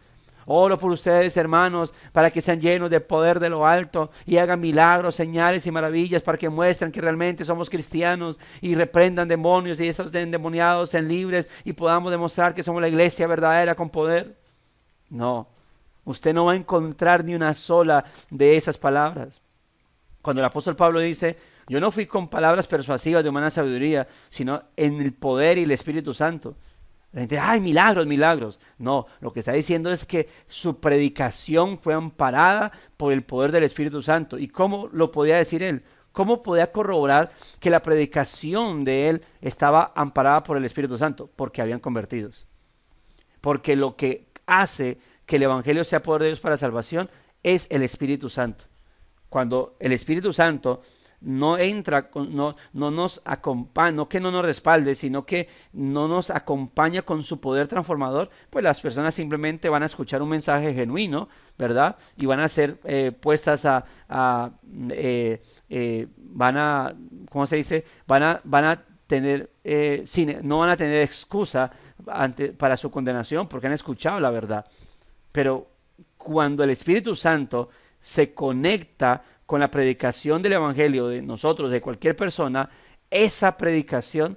Oro por ustedes, hermanos, para que sean llenos de poder de lo alto y hagan milagros, señales y maravillas, para que muestren que realmente somos cristianos y reprendan demonios y esos endemoniados sean libres y podamos demostrar que somos la iglesia verdadera con poder. No. Usted no va a encontrar ni una sola de esas palabras. Cuando el apóstol Pablo dice, yo no fui con palabras persuasivas de humana sabiduría, sino en el poder y el Espíritu Santo. La gente, ¡ay, milagros, milagros! No, lo que está diciendo es que su predicación fue amparada por el poder del Espíritu Santo. ¿Y cómo lo podía decir él? ¿Cómo podía corroborar que la predicación de él estaba amparada por el Espíritu Santo? Porque habían convertidos. Porque lo que hace que el Evangelio sea poder de Dios para salvación es el Espíritu Santo. Cuando el Espíritu Santo no entra, no nos acompaña, no que no nos respalde, sino que no nos acompaña con su poder transformador, pues las personas simplemente van a escuchar un mensaje genuino, ¿verdad? Y van a ser puestas ¿cómo se dice? Van a tener, no van a tener excusa para su condenación porque han escuchado la verdad. Pero cuando el Espíritu Santo se conecta con la predicación del Evangelio de nosotros, de cualquier persona, esa predicación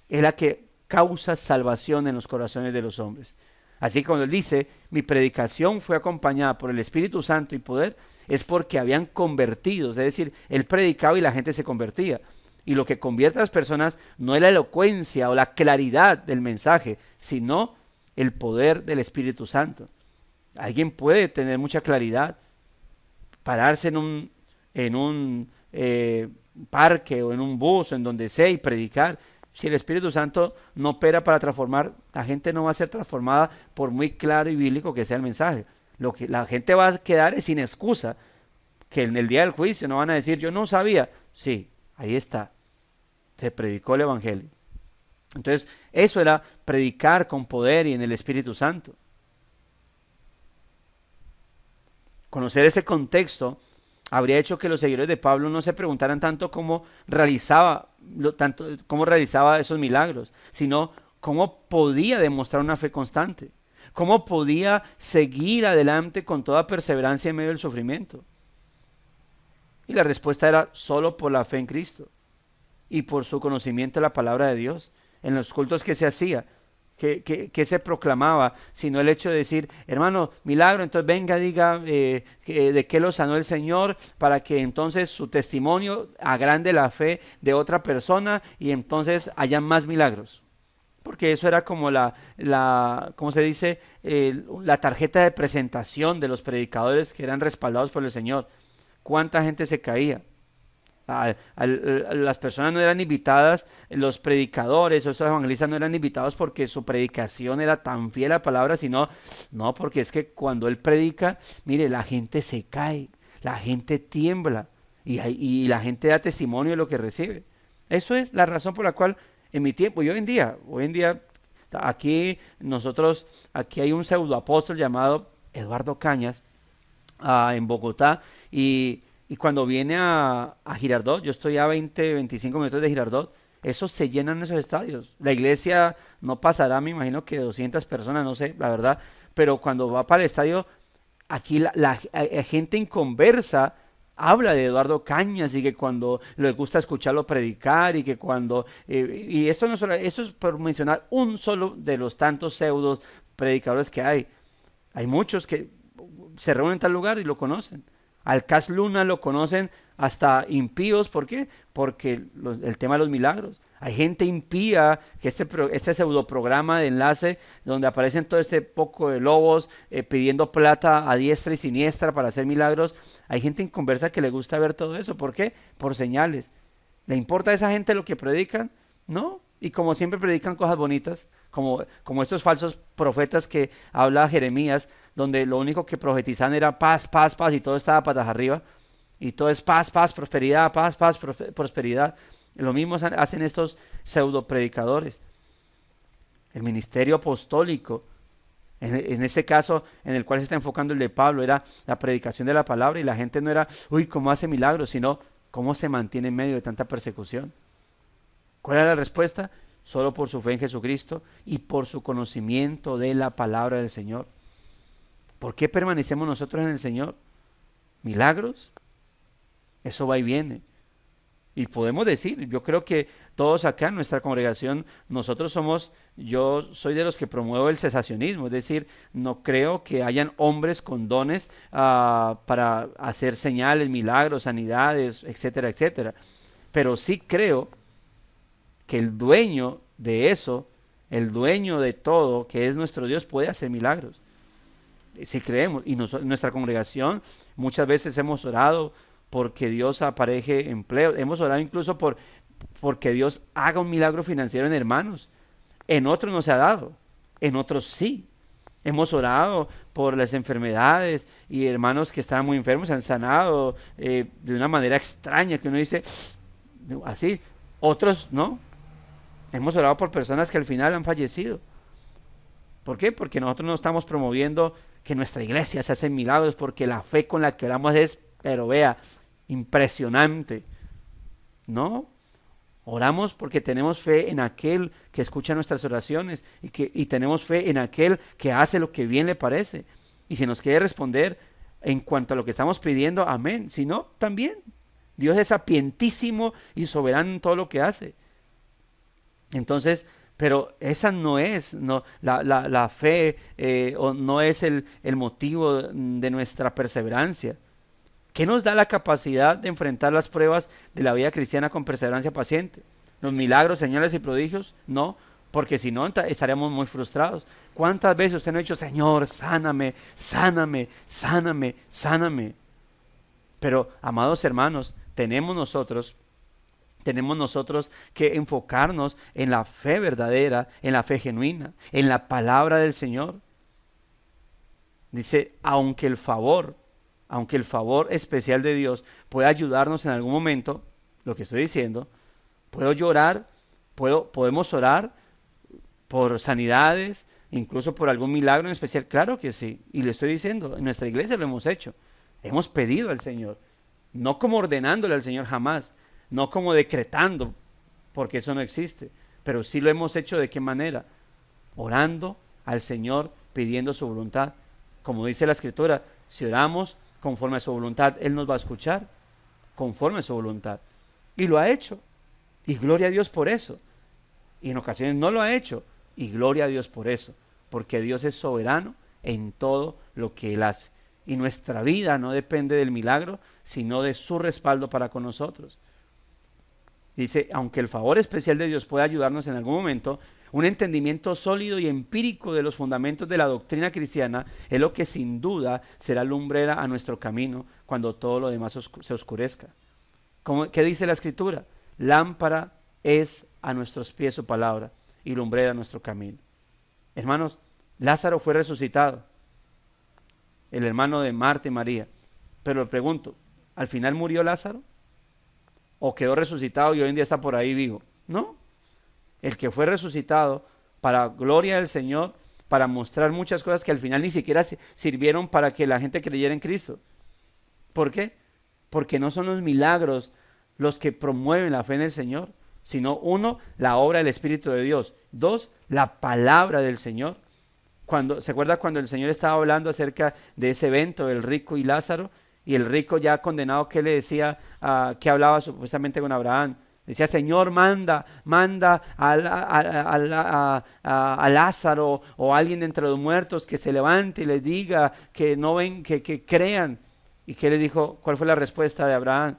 es la que causa salvación en los corazones de los hombres. Así que cuando él dice, mi predicación fue acompañada por el Espíritu Santo y poder, es porque habían convertidos, es decir, él predicaba y la gente se convertía. Y lo que convierte a las personas no es la elocuencia o la claridad del mensaje, sino el poder del Espíritu Santo. Alguien puede tener mucha claridad, pararse en un parque o en un bus o en donde sea y predicar. Si el Espíritu Santo no opera para transformar, la gente no va a ser transformada por muy claro y bíblico que sea el mensaje. Lo que la gente va a quedar es sin excusa, que en el día del juicio no van a decir, yo no sabía. Sí, ahí está, se predicó el Evangelio. Entonces, eso era predicar con poder y en el Espíritu Santo. Conocer ese contexto habría hecho que los seguidores de Pablo no se preguntaran tanto cómo realizaba esos milagros, sino cómo podía demostrar una fe constante, cómo podía seguir adelante con toda perseverancia en medio del sufrimiento. Y la respuesta era solo por la fe en Cristo y por su conocimiento de la palabra de Dios. En los cultos que se hacía, que se proclamaba, sino el hecho de decir, hermano, milagro, entonces venga, diga de qué lo sanó el Señor, para que entonces su testimonio agrande la fe de otra persona y entonces haya más milagros. Porque eso era como ¿cómo se dice? La tarjeta de presentación de los predicadores que eran respaldados por el Señor. ¿Cuánta gente se caía? Las personas no eran invitadas, los predicadores o esos evangelistas no eran invitados porque su predicación era tan fiel a la palabra, sino, no, porque es que cuando él predica, mire, la gente se cae, la gente tiembla y la gente da testimonio de lo que recibe. Eso es la razón por la cual en mi tiempo y hoy en día, aquí hay un pseudoapóstol llamado Eduardo Cañas en Bogotá y cuando viene a Girardot, yo estoy a 25 minutos de Girardot, eso se llenan esos estadios. La iglesia no pasará, me imagino que 200 personas, no sé, la verdad, pero cuando va para el estadio, aquí la gente inconversa habla de Eduardo Cañas y que cuando le gusta escucharlo predicar y que cuando, y esto no solo, eso es por mencionar un solo de los tantos pseudos predicadores que hay. Hay muchos que se reúnen en tal lugar y lo conocen. Al Cas Luna lo conocen hasta impíos. ¿Por qué? Porque el tema de los milagros. Hay gente impía que este pseudo programa de enlace donde aparecen todo este poco de lobos pidiendo plata a diestra y siniestra para hacer milagros. Hay gente inconversa que le gusta ver todo eso. ¿Por qué? Por señales. ¿Le importa a esa gente lo que predican? No. Y como siempre predican cosas bonitas, como estos falsos profetas que habla Jeremías, donde lo único que profetizan era paz, paz, paz, y todo estaba patas arriba, y todo es paz, paz, prosperidad, paz, paz, prosperidad. Lo mismo hacen estos pseudo predicadores. El ministerio apostólico, en este caso en el cual se está enfocando el de Pablo, era la predicación de la palabra, y la gente no era, uy, cómo hace milagros, sino cómo se mantiene en medio de tanta persecución. ¿Cuál era la respuesta? Solo por su fe en Jesucristo y por su conocimiento de la palabra del Señor. ¿Por qué permanecemos nosotros en el Señor? ¿Milagros? Eso va y viene. Y podemos decir, yo creo que todos acá en nuestra congregación, yo soy de los que promuevo el cesacionismo, es decir, no creo que hayan hombres con dones para hacer señales, milagros, sanidades, etcétera, etcétera. Pero sí creo que el dueño de eso, el dueño de todo, que es nuestro Dios, puede hacer milagros. Si creemos, y nuestra congregación muchas veces hemos orado porque Dios apareje empleo, hemos orado incluso porque Dios haga un milagro financiero en hermanos. En otros no se ha dado, en otros sí. Hemos orado por las enfermedades y hermanos que estaban muy enfermos se han sanado de una manera extraña que uno dice, así, otros no. Hemos orado por personas que al final han fallecido. ¿Por qué? Porque nosotros no estamos promoviendo que nuestra iglesia se hace milagros, porque la fe con la que oramos es, pero vea, impresionante. No, oramos porque tenemos fe en aquel que escucha nuestras oraciones y tenemos fe en aquel que hace lo que bien le parece. Y si nos quiere responder en cuanto a lo que estamos pidiendo, amén. Si no, también. Dios es sapientísimo y soberano en todo lo que hace. Entonces, pero esa no es la fe o no es el motivo de nuestra perseverancia. ¿Qué nos da la capacidad de enfrentar las pruebas de la vida cristiana con perseverancia paciente? ¿Los milagros, señales y prodigios? No, porque si no estaríamos muy frustrados. ¿Cuántas veces usted no ha dicho, Señor, sáname, sáname, sáname, sáname? Pero, amados hermanos, tenemos nosotros que enfocarnos en la fe verdadera, en la fe genuina, en la palabra del Señor. Dice, aunque el favor especial de Dios pueda ayudarnos en algún momento, lo que estoy diciendo, podemos orar por sanidades, incluso por algún milagro en especial, claro que sí, y le estoy diciendo, en nuestra iglesia lo hemos hecho, hemos pedido al Señor, no como ordenándole al Señor jamás, no como decretando, porque eso no existe, pero sí lo hemos hecho. ¿De qué manera? Orando al Señor, pidiendo su voluntad. Como dice la Escritura, si oramos conforme a su voluntad, Él nos va a escuchar conforme a su voluntad. Y lo ha hecho. Y gloria a Dios por eso. Y en ocasiones no lo ha hecho. Y gloria a Dios por eso. Porque Dios es soberano en todo lo que Él hace. Y nuestra vida no depende del milagro, sino de su respaldo para con nosotros. Dice, aunque el favor especial de Dios pueda ayudarnos en algún momento, un entendimiento sólido y empírico de los fundamentos de la doctrina cristiana es lo que sin duda será lumbrera a nuestro camino cuando todo lo demás se oscurezca. ¿Qué dice la Escritura? Lámpara es a nuestros pies su palabra y lumbrera a nuestro camino. Hermanos, Lázaro fue resucitado, el hermano de Marta y María. Pero le pregunto, ¿al final murió Lázaro? ¿O quedó resucitado y hoy en día está por ahí vivo? No. El que fue resucitado para gloria del Señor, para mostrar muchas cosas que al final ni siquiera sirvieron para que la gente creyera en Cristo. ¿Por qué? Porque no son los milagros los que promueven la fe en el Señor, sino uno, la obra del Espíritu de Dios. Dos, la palabra del Señor. ¿Se acuerda cuando el Señor estaba hablando acerca de ese evento del rico y Lázaro? Y el rico ya condenado, ¿qué le decía? ¿Qué hablaba supuestamente con Abraham? Decía, Señor, manda a Lázaro o a alguien de entre los muertos que se levante y les diga que no ven, que crean. ¿Y qué le dijo? ¿Cuál fue la respuesta de Abraham?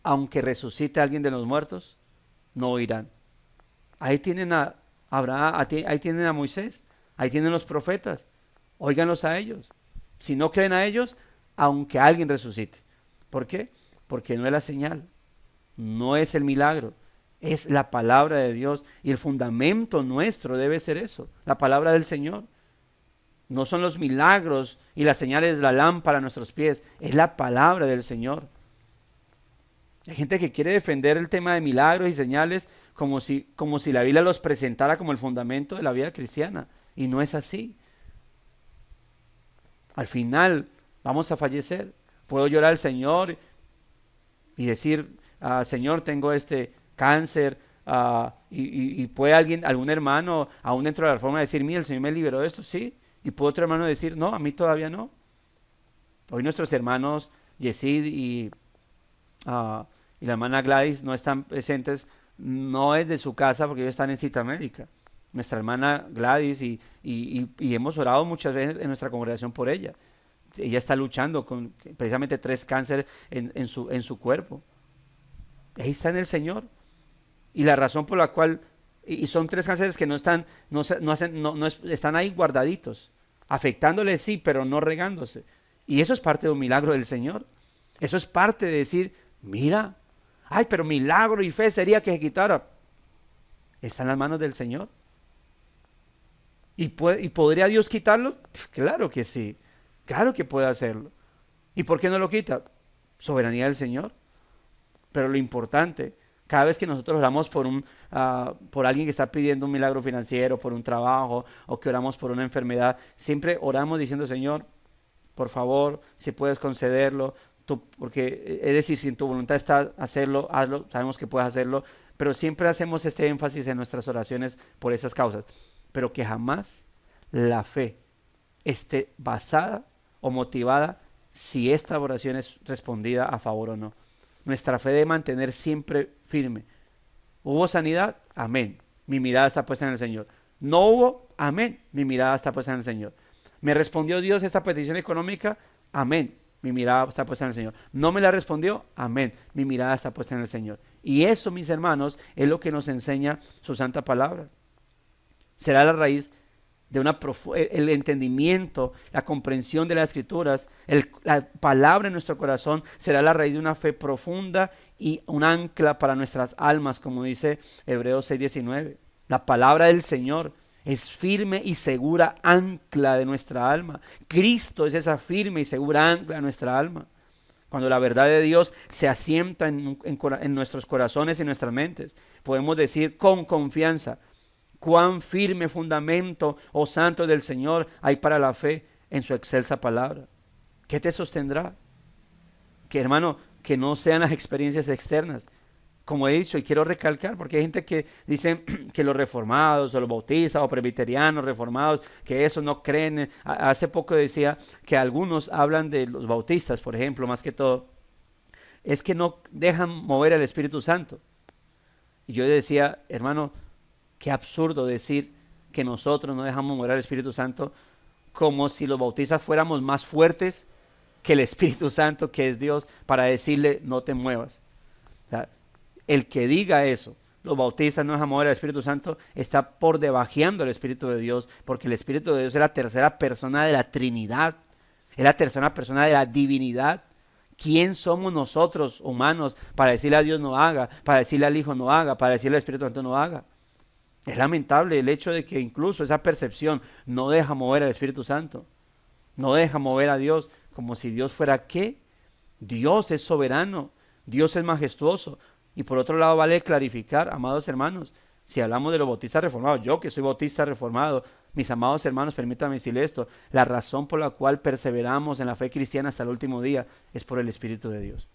Aunque resucite a alguien de los muertos, no oirán. Ahí tienen a Abraham, ahí tienen a Moisés, ahí tienen los profetas. Óiganlos a ellos. Si no creen a ellos, aunque alguien resucite. ¿Por qué? Porque no es la señal, no es el milagro, es la palabra de Dios, y el fundamento nuestro debe ser eso, la palabra del Señor. No son los milagros y las señales de la lámpara a nuestros pies, es la palabra del Señor. Hay gente que quiere defender el tema de milagros y señales como si la Biblia los presentara como el fundamento de la vida cristiana, y no es así. Al final vamos a fallecer. Puedo llorar al Señor y decir, Señor, tengo este cáncer, y puede algún hermano, aún dentro de la reforma, decir, mira, el Señor me liberó de esto, sí. Y puede otro hermano decir, no, a mí todavía no. Hoy nuestros hermanos Yesid y la hermana Gladys no están presentes, no es de su casa porque ellos están en cita médica. Nuestra hermana Gladys y hemos orado muchas veces en nuestra congregación por ella. Ella está luchando con precisamente 3 cánceres en su cuerpo. Ahí está en el Señor. Y la razón por la cual, y son 3 cánceres que no están ahí guardaditos, afectándole sí, pero no regándose. Y eso es parte de un milagro del Señor. Eso es parte de decir, mira, ay, pero milagro y fe sería que se quitara. Está en las manos del Señor. ¿Y podría Dios quitarlo? Claro que sí, claro que puede hacerlo. ¿Y por qué no lo quita? Soberanía del Señor. Pero lo importante, cada vez que nosotros oramos por alguien que está pidiendo un milagro financiero, por un trabajo, o que oramos por una enfermedad, siempre oramos diciendo, Señor, por favor, si puedes concederlo, porque es decir, si en tu voluntad está hacerlo, hazlo, sabemos que puedes hacerlo, pero siempre hacemos este énfasis en nuestras oraciones por esas causas. Pero que jamás la fe esté basada o motivada si esta oración es respondida a favor o no. Nuestra fe debe mantener siempre firme. ¿Hubo sanidad? Amén. Mi mirada está puesta en el Señor. ¿No hubo? Amén. Mi mirada está puesta en el Señor. ¿Me respondió Dios esta petición económica? Amén. Mi mirada está puesta en el Señor. ¿No me la respondió? Amén. Mi mirada está puesta en el Señor. Y eso, mis hermanos, es lo que nos enseña su santa palabra. Será la raíz de el entendimiento, la comprensión de las Escrituras, la palabra en nuestro corazón será la raíz de una fe profunda y un ancla para nuestras almas, como dice Hebreos 6:19. La palabra del Señor es firme y segura ancla de nuestra alma. Cristo es esa firme y segura ancla de nuestra alma. Cuando la verdad de Dios se asienta en nuestros corazones y nuestras mentes, podemos decir con confianza, cuán firme fundamento, oh santo del Señor, hay para la fe en su excelsa palabra. ¿Qué te sostendrá? Que hermano, que no sean las experiencias externas. Como he dicho y quiero recalcar, porque hay gente que dice que los reformados o los bautistas o presbiterianos reformados, que eso no creen. Hace poco decía que algunos hablan de los bautistas, por ejemplo, más que todo, es que no dejan mover al Espíritu Santo. Y yo decía, hermano, qué absurdo decir que nosotros no dejamos mover al Espíritu Santo, como si los bautistas fuéramos más fuertes que el Espíritu Santo, que es Dios, para decirle no te muevas. O sea, el que diga eso, los bautistas no dejan mover al Espíritu Santo, está por debajeando el Espíritu de Dios, porque el Espíritu de Dios es la tercera persona de la Trinidad, es la tercera persona de la divinidad. ¿Quién somos nosotros, humanos, para decirle a Dios no haga, para decirle al Hijo no haga, para decirle al Espíritu Santo no haga? Es lamentable el hecho de que incluso esa percepción no deja mover al Espíritu Santo, no deja mover a Dios, como si Dios fuera ¿qué? Dios es soberano, Dios es majestuoso. Y por otro lado vale clarificar, amados hermanos, si hablamos de los bautistas reformados, yo que soy bautista reformado, mis amados hermanos, permítanme decirle esto, la razón por la cual perseveramos en la fe cristiana hasta el último día es por el Espíritu de Dios.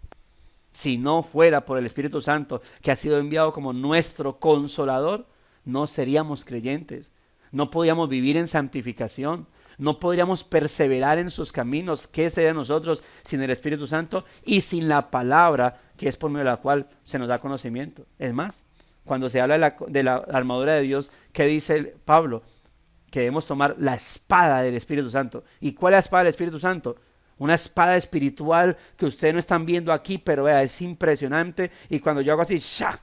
Si no fuera por el Espíritu Santo, que ha sido enviado como nuestro consolador, no seríamos creyentes, no podíamos vivir en santificación, no podríamos perseverar en sus caminos. ¿Qué sería de nosotros sin el Espíritu Santo y sin la palabra, que es por medio de la cual se nos da conocimiento? Es más, cuando se habla de la armadura de Dios, ¿qué dice Pablo? Que debemos tomar la espada del Espíritu Santo. ¿Y cuál es la espada del Espíritu Santo? Una espada espiritual que ustedes no están viendo aquí, pero vea, es impresionante. Y cuando yo hago así, ¡shah!,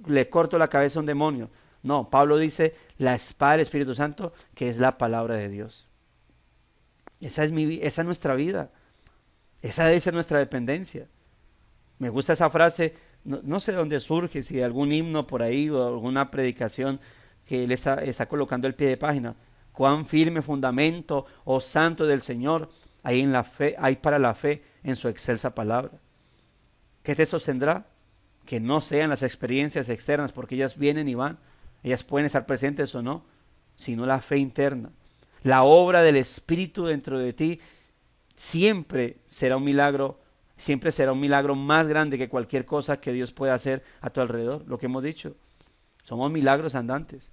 le corto la cabeza a un demonio. No, Pablo dice la espada del Espíritu Santo, que es la palabra de Dios. Esa es nuestra vida. Esa debe ser nuestra dependencia. Me gusta esa frase, no sé de dónde surge, si de algún himno por ahí o alguna predicación que él está colocando el pie de página. Cuán firme fundamento, oh santo del Señor, hay en la fe, hay para la fe en su excelsa palabra. ¿Qué te sostendrá? Que no sean las experiencias externas, porque ellas vienen y van, ellas pueden estar presentes o no, sino la fe interna. La obra del Espíritu dentro de ti siempre será un milagro más grande que cualquier cosa que Dios pueda hacer a tu alrededor. Lo que hemos dicho, somos milagros andantes.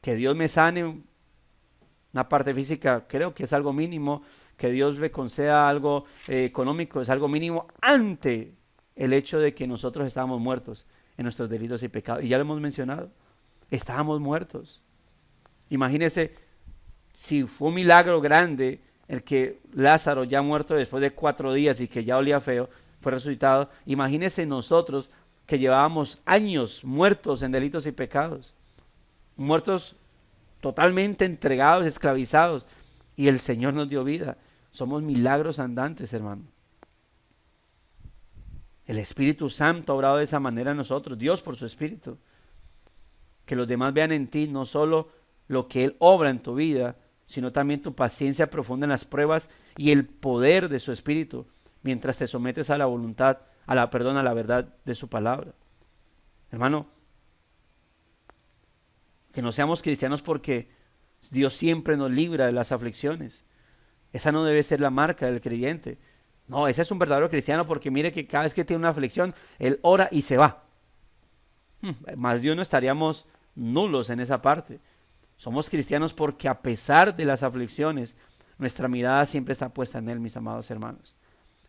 Que Dios me sane una parte física, creo que es algo mínimo. Que Dios me conceda algo económico, es algo mínimo ante el hecho de que nosotros estábamos muertos en nuestros delitos y pecados. Y ya lo hemos mencionado, estábamos muertos. Imagínese si fue un milagro grande el que Lázaro, ya muerto después de 4 días y que ya olía feo, fue resucitado. Imagínese nosotros que llevábamos años muertos en delitos y pecados, muertos totalmente entregados, esclavizados, y el Señor nos dio vida. Somos milagros andantes, hermano. El Espíritu Santo ha obrado de esa manera en nosotros, Dios por su Espíritu. Que los demás vean en ti no solo lo que Él obra en tu vida, sino también tu paciencia profunda en las pruebas y el poder de su Espíritu, mientras te sometes a la voluntad, a la verdad de su palabra. Hermano, que no seamos cristianos porque Dios siempre nos libra de las aflicciones. Esa no debe ser la marca del creyente. No, ese es un verdadero cristiano porque mire que cada vez que tiene una aflicción, él ora y se va. Más de uno estaríamos nulos en esa parte. Somos cristianos porque a pesar de las aflicciones, nuestra mirada siempre está puesta en Él, mis amados hermanos.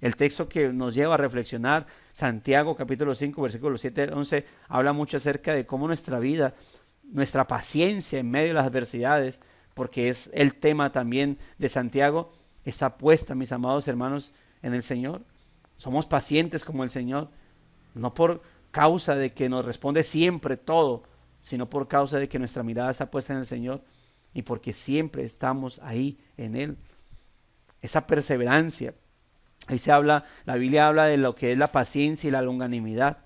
El texto que nos lleva a reflexionar, Santiago capítulo 5, versículos 7 al 11, habla mucho acerca de cómo nuestra vida, nuestra paciencia en medio de las adversidades, porque es el tema también de Santiago, está puesta, mis amados hermanos, en el Señor. Somos pacientes como el Señor, no por causa de que nos responde siempre todo, sino por causa de que nuestra mirada está puesta en el Señor y porque siempre estamos ahí en Él. Esa perseverancia, ahí se habla, la Biblia habla de lo que es la paciencia y la longanimidad.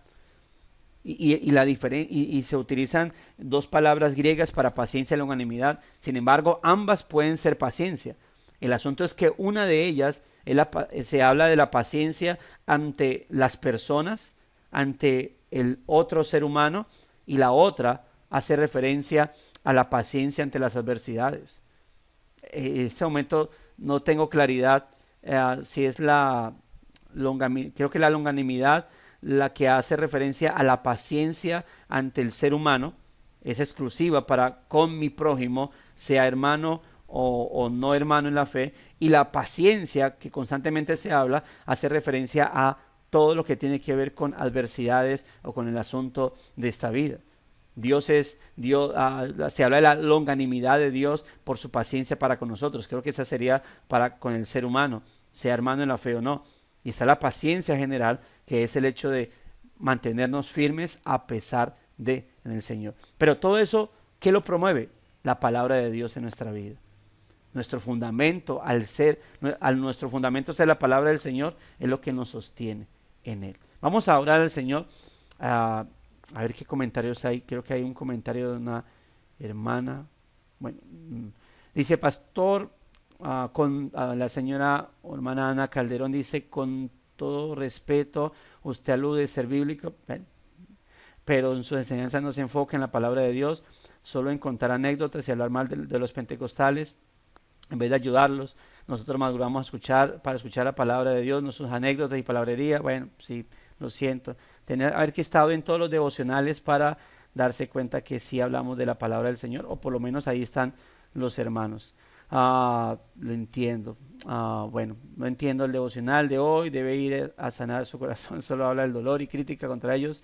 Y se utilizan 2 palabras griegas para paciencia y longanimidad. Sin embargo, ambas pueden ser paciencia. El asunto es que una de ellas se habla de la paciencia ante las personas, ante el otro ser humano, y la otra hace referencia a la paciencia ante las adversidades. En este momento no tengo claridad si es creo que la longanimidad la que hace referencia a la paciencia ante el ser humano, es exclusiva para con mi prójimo, sea hermano o no hermano en la fe, y la paciencia que constantemente se habla hace referencia a todo lo que tiene que ver con adversidades o con el asunto de esta vida. Se habla de la longanimidad de Dios por su paciencia para con nosotros. Creo que esa sería para con el ser humano, sea hermano en la fe o no. Y está la paciencia general, que es el hecho de mantenernos firmes a pesar de en el Señor. Pero todo eso, ¿qué lo promueve? La palabra de Dios en nuestra vida. Nuestro fundamento, nuestro fundamento ser la palabra del Señor, es lo que nos sostiene en Él. Vamos a orar al Señor. A ver qué comentarios hay. Creo que hay un comentario de una hermana. Bueno, dice pastor, la señora o hermana Ana Calderón dice, con todo respeto, usted alude a ser bíblico, pero en su enseñanza no se enfoca en la palabra de Dios, solo en contar anécdotas y hablar mal de los pentecostales, en vez de ayudarlos. Nosotros maduramos para escuchar la palabra de Dios, no sus anécdotas y palabrería. Bueno, sí, lo siento. Haber que estado en todos los devocionales para darse cuenta que sí hablamos de la palabra del Señor, o por lo menos ahí están los hermanos. Lo entiendo. Bueno, no entiendo el devocional de hoy, debe ir a sanar su corazón, solo habla del dolor y crítica contra ellos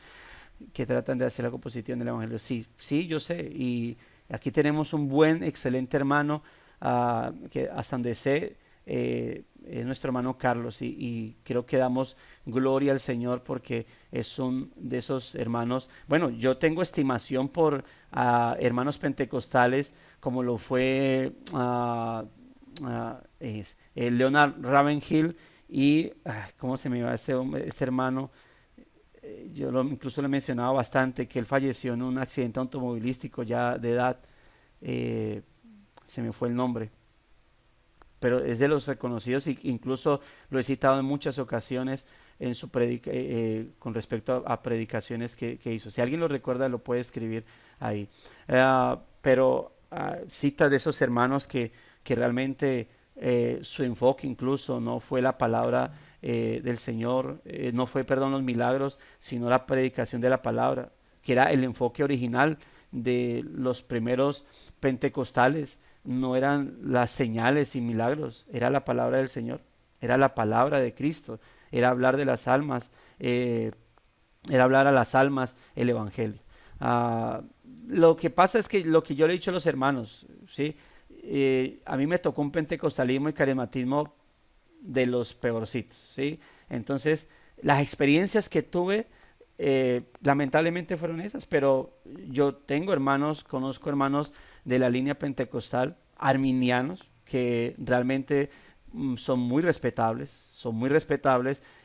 que tratan de hacer algo positivo en el Evangelio. Sí, sí, yo sé, y aquí tenemos un buen, excelente hermano, que hasta donde sé, es nuestro hermano Carlos, y creo que damos gloria al Señor porque es un de esos hermanos. Bueno, yo tengo estimación por hermanos pentecostales como lo fue Leonard Ravenhill y ¿cómo se me va este hermano? Incluso lo he mencionado bastante, que él falleció en un accidente automovilístico ya de edad. Se me fue el nombre, pero es de los reconocidos, y incluso lo he citado en muchas ocasiones en su con respecto a predicaciones que hizo. Si alguien lo recuerda, lo puede escribir ahí. Pero citas de esos hermanos que realmente su enfoque incluso no fue la palabra del Señor, no fue, perdón, los milagros, sino la predicación de la palabra, que era el enfoque original de los primeros pentecostales. No eran las señales y milagros, era la palabra del Señor, era la palabra de Cristo, era hablar de las almas, era hablar a las almas el Evangelio. Lo que pasa es que lo que yo le he dicho a los hermanos, ¿sí? A mí me tocó un pentecostalismo y carismatismo de los peorcitos, ¿sí? Entonces, las experiencias que tuve, lamentablemente fueron esas, pero yo tengo hermanos, conozco hermanos de la línea pentecostal, arminianos, que realmente son muy respetables,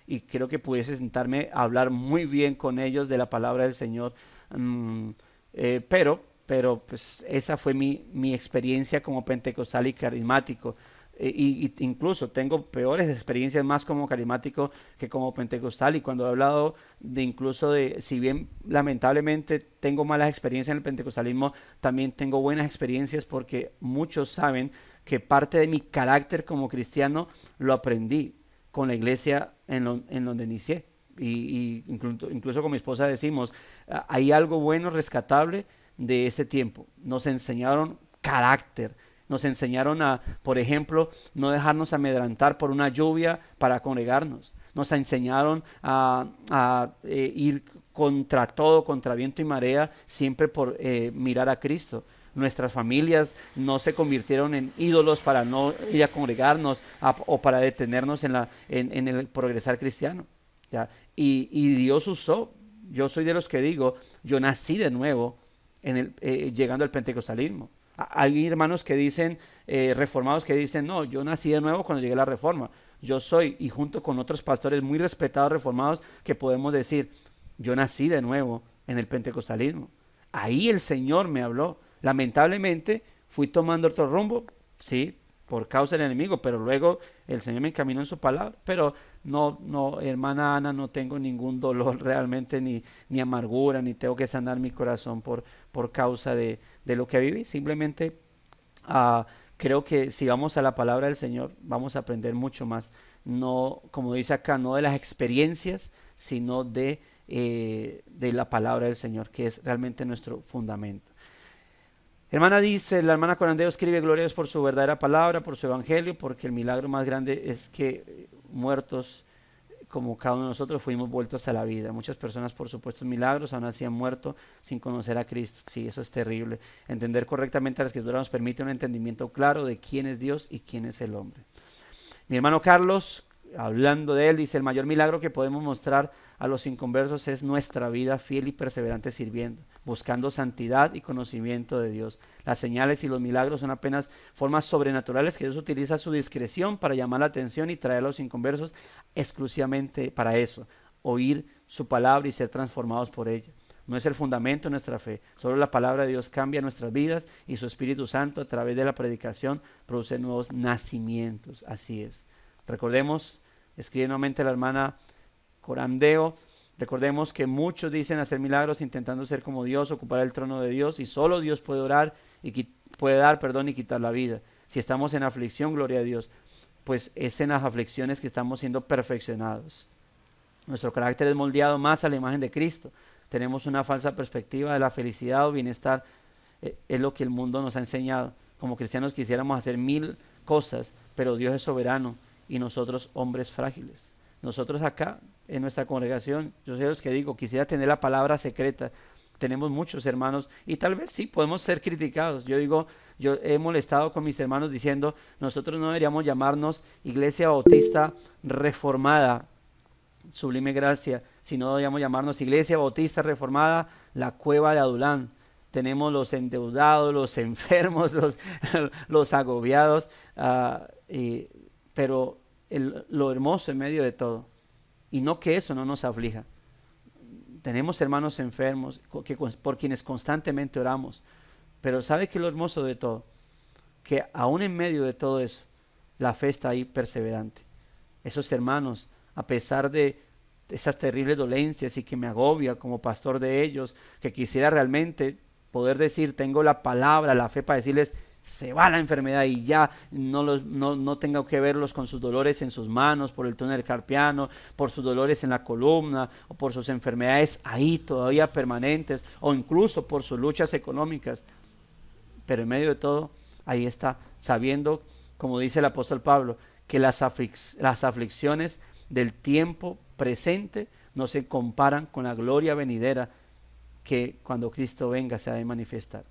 y creo que pudiese sentarme a hablar muy bien con ellos de la palabra del Señor. Pero pues esa fue mi experiencia como pentecostal y carismático. Y incluso tengo peores experiencias más como carismático que como pentecostal, y cuando he hablado de incluso de, si bien lamentablemente tengo malas experiencias en el pentecostalismo, también tengo buenas experiencias, porque muchos saben que parte de mi carácter como cristiano lo aprendí con la iglesia en donde inicié, y incluso con mi esposa decimos, hay algo bueno, rescatable de ese tiempo. Nos enseñaron carácter, nos enseñaron a, por ejemplo, no dejarnos amedrentar por una lluvia para congregarnos. Nos enseñaron a ir contra todo, contra viento y marea, siempre por mirar a Cristo. Nuestras familias no se convirtieron en ídolos para no ir a congregarnos o para detenernos en el progresar cristiano, ¿ya? Y Dios usó, yo soy de los que digo, yo nací de nuevo llegando al pentecostalismo. Hay hermanos que dicen, reformados, que dicen, no, yo nací de nuevo cuando llegué a la reforma. Yo soy, y junto con otros pastores muy respetados reformados, que podemos decir, yo nací de nuevo en el pentecostalismo. Ahí el Señor me habló. Lamentablemente fui tomando otro rumbo, sí, por causa del enemigo, pero luego el Señor me encaminó en su palabra. Pero no, hermana Ana, no tengo ningún dolor realmente, ni amargura, ni tengo que sanar mi corazón por causa de lo que viví. Simplemente creo que si vamos a la palabra del Señor, vamos a aprender mucho más. No, como dice acá, no de las experiencias, sino de la palabra del Señor, que es realmente nuestro fundamento. La hermana Corandeo escribe: gloria a Dios por su verdadera palabra, por su evangelio, porque el milagro más grande es que muertos como cada uno de nosotros fuimos vueltos a la vida. Muchas personas por supuestos milagros aún así han muerto sin conocer a Cristo. Sí, eso es terrible. Entender correctamente la Escritura nos permite un entendimiento claro de quién es Dios y quién es el hombre. Mi hermano Carlos, hablando de él, dice: el mayor milagro que podemos mostrar a los inconversos es nuestra vida fiel y perseverante sirviendo, buscando santidad y conocimiento de Dios. Las señales y los milagros son apenas formas sobrenaturales que Dios utiliza a su discreción para llamar la atención y traer a los inconversos exclusivamente para eso, oír su palabra y ser transformados por ella. No es el fundamento de nuestra fe, solo la palabra de Dios cambia nuestras vidas, y su Espíritu Santo a través de la predicación produce nuevos nacimientos. Así es. Recordemos, escribe nuevamente la hermana Corandeo, recordemos que muchos dicen hacer milagros intentando ser como Dios, ocupar el trono de Dios, y solo Dios puede dar y quitar la vida. Si estamos en aflicción, gloria a Dios, pues es en las aflicciones que estamos siendo perfeccionados. Nuestro carácter es moldeado más a la imagen de Cristo. Tenemos una falsa perspectiva de la felicidad o bienestar. Es lo que el mundo nos ha enseñado. Como cristianos quisiéramos hacer 1000 cosas, pero Dios es soberano y nosotros hombres frágiles. Nosotros acá, en nuestra congregación, yo soy los que digo, quisiera tener la palabra secreta. Tenemos muchos hermanos y tal vez sí, podemos ser criticados. Yo digo, yo he molestado con mis hermanos diciendo, nosotros no deberíamos llamarnos Iglesia Bautista Reformada, Sublime Gracia, sino deberíamos llamarnos Iglesia Bautista Reformada, la Cueva de Adulán. Tenemos los endeudados, los enfermos, los agobiados, pero lo hermoso en medio de todo, y no que eso no nos aflija. Tenemos hermanos enfermos por quienes constantemente oramos, pero ¿sabe qué es lo hermoso de todo? Que aún en medio de todo eso, la fe está ahí perseverante. Esos hermanos, a pesar de esas terribles dolencias y que me agobia como pastor de ellos, que quisiera realmente poder decir, tengo la palabra, la fe para decirles, se va la enfermedad y ya no tengo que verlos con sus dolores en sus manos, por el túnel carpiano, por sus dolores en la columna, o por sus enfermedades ahí todavía permanentes, o incluso por sus luchas económicas. Pero en medio de todo, ahí está, sabiendo, como dice el apóstol Pablo, que las aflicciones del tiempo presente no se comparan con la gloria venidera que cuando Cristo venga se ha de manifestar.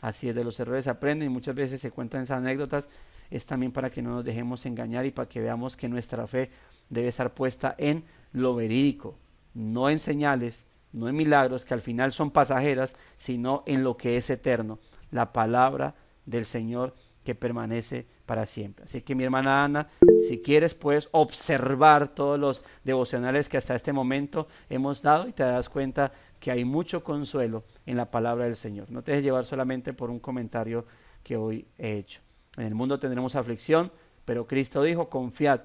Así es, de los errores se aprenden y muchas veces se cuentan esas anécdotas, es también para que no nos dejemos engañar y para que veamos que nuestra fe debe estar puesta en lo verídico, no en señales, no en milagros que al final son pasajeras, sino en lo que es eterno, la palabra del Señor que permanece para siempre. Así que mi hermana Ana, si quieres puedes observar todos los devocionales que hasta este momento hemos dado y te darás cuenta que hay mucho consuelo en la palabra del Señor. No te dejes llevar solamente por un comentario que hoy he hecho. En el mundo tendremos aflicción, pero Cristo dijo, confiad,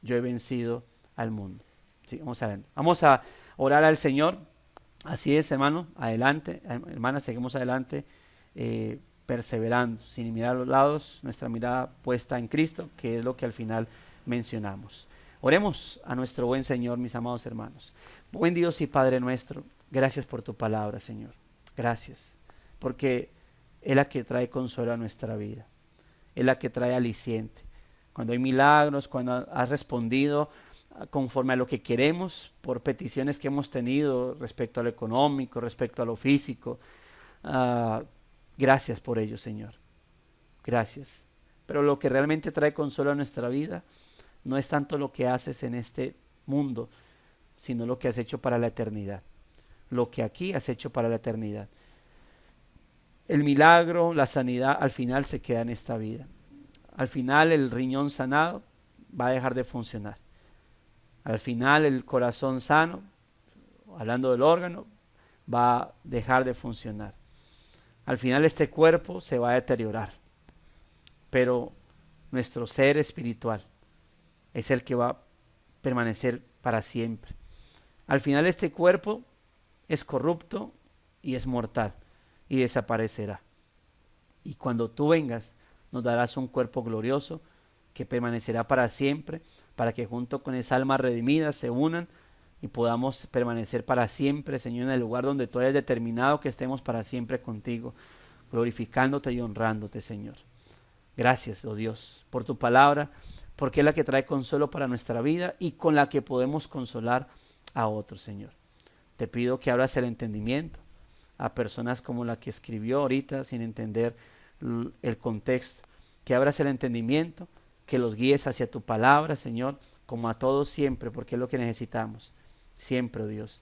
yo he vencido al mundo. Sí, vamos a orar al Señor. Así es, hermano, adelante, hermana, seguimos adelante, perseverando, sin mirar a los lados, nuestra mirada puesta en Cristo, que es lo que al final mencionamos. Oremos a nuestro buen Señor, mis amados hermanos. Buen Dios y Padre nuestro, gracias por tu palabra, Señor. Gracias, porque es la que trae consuelo a nuestra vida, es la que trae aliciente. Cuando hay milagros, cuando has respondido conforme a lo que queremos por peticiones que hemos tenido respecto a lo económico, respecto a lo físico, gracias por ello, Señor. Gracias. Pero lo que realmente trae consuelo a nuestra vida no es tanto lo que haces en este mundo, sino lo que has hecho para la eternidad. Lo que aquí has hecho para la eternidad. El milagro, la sanidad, al final se queda en esta vida. Al final el riñón sanado va a dejar de funcionar. Al final el corazón sano, hablando del órgano, va a dejar de funcionar. Al final este cuerpo se va a deteriorar. Pero nuestro ser espiritual es el que va a permanecer para siempre. Al final este cuerpo es corrupto y es mortal y desaparecerá. Y cuando tú vengas, nos darás un cuerpo glorioso que permanecerá para siempre, para que junto con esa alma redimida se unan y podamos permanecer para siempre, Señor, en el lugar donde tú hayas determinado que estemos para siempre contigo, glorificándote y honrándote, Señor. Gracias, oh Dios, por tu palabra, porque es la que trae consuelo para nuestra vida y con la que podemos consolar a otros, Señor. Te pido que abras el entendimiento a personas como la que escribió ahorita sin entender el contexto, que abras el entendimiento, que los guíes hacia tu palabra, Señor, como a todos siempre, porque es lo que necesitamos, siempre, oh Dios,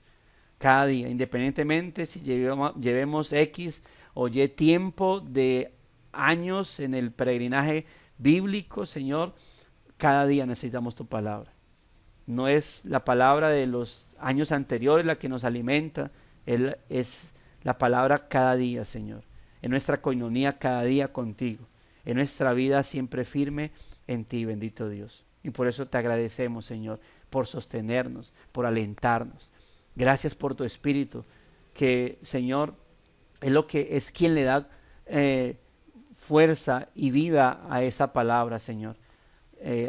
cada día, independientemente si llevemos X o Y tiempo de años en el peregrinaje bíblico, Señor, cada día necesitamos tu palabra. No es la palabra de los años anteriores la que nos alimenta, es la palabra cada día, Señor, en nuestra coinonía cada día contigo, en nuestra vida siempre firme en ti, bendito Dios. Y por eso te agradecemos, Señor, por sostenernos, por alentarnos. Gracias por tu Espíritu, que, Señor, es quien le da fuerza y vida a esa palabra, Señor,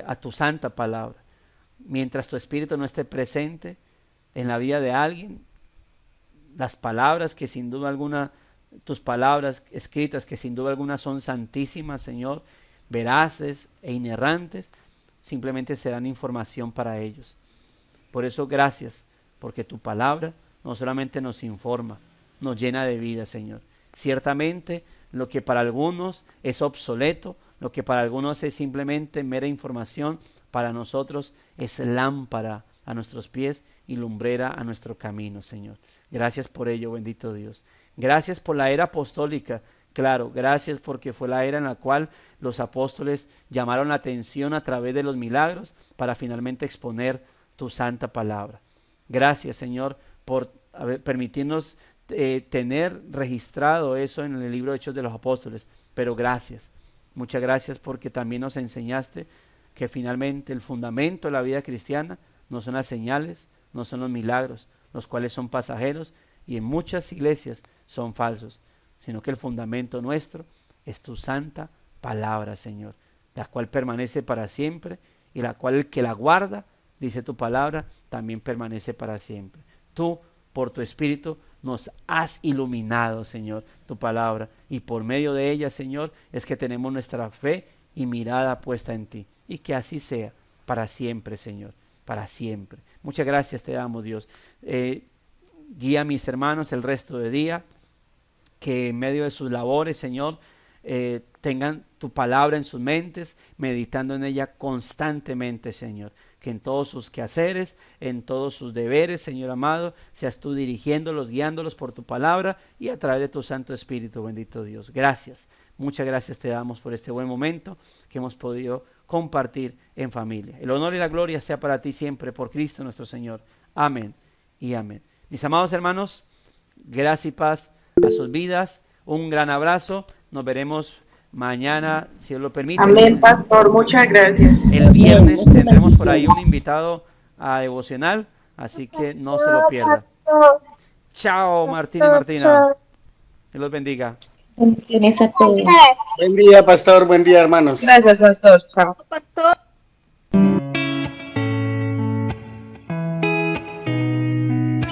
a tu santa palabra. Mientras tu Espíritu no esté presente en la vida de alguien, las palabras que sin duda alguna, tus palabras escritas que sin duda alguna son santísimas, Señor, veraces e inerrantes, simplemente serán información para ellos. Por eso gracias, porque tu palabra no solamente nos informa, nos llena de vida, Señor. Ciertamente lo que para algunos es obsoleto, lo que para algunos es simplemente mera información, para nosotros es lámpara a nuestros pies y lumbrera a nuestro camino, Señor. Gracias por ello, bendito Dios. Gracias por la era apostólica. Claro, gracias porque fue la era en la cual los apóstoles llamaron la atención a través de los milagros para finalmente exponer tu santa palabra. Gracias, Señor, por permitirnos tener registrado eso en el libro de Hechos de los Apóstoles. Pero gracias, muchas gracias porque también nos enseñaste que finalmente el fundamento de la vida cristiana no son las señales, no son los milagros, los cuales son pasajeros y en muchas iglesias son falsos, sino que el fundamento nuestro es tu santa palabra, Señor, la cual permanece para siempre y la cual el que la guarda, dice tu palabra, también permanece para siempre. Tú, por tu Espíritu, nos has iluminado, Señor, tu palabra, y por medio de ella, Señor, es que tenemos nuestra fe y mirada puesta en ti, y que así sea para siempre, Señor, para siempre. Muchas gracias te damos, Dios. Guía a mis hermanos el resto del día, que en medio de sus labores, Señor, tengan tu palabra en sus mentes, meditando en ella constantemente, Señor. Que en todos sus quehaceres, en todos sus deberes, Señor amado, seas tú dirigiéndolos, guiándolos por tu palabra y a través de tu Santo Espíritu, bendito Dios. Gracias, muchas gracias te damos por este buen momento que hemos podido compartir en familia. El honor y la gloria sea para ti siempre, por Cristo nuestro Señor. Amén y amén. Mis amados hermanos, gracia y paz a sus vidas. Un gran abrazo. Nos veremos mañana, si Dios lo permite. Amén, pastor. Muchas gracias. El viernes tendremos por ahí un invitado a devocional, así que no se lo pierda. Chao, Martín y Martina. Dios los bendiga. Bendiciones a todos. Buen día, pastor. Buen día, hermanos. Gracias, pastor. Chao. Pastor.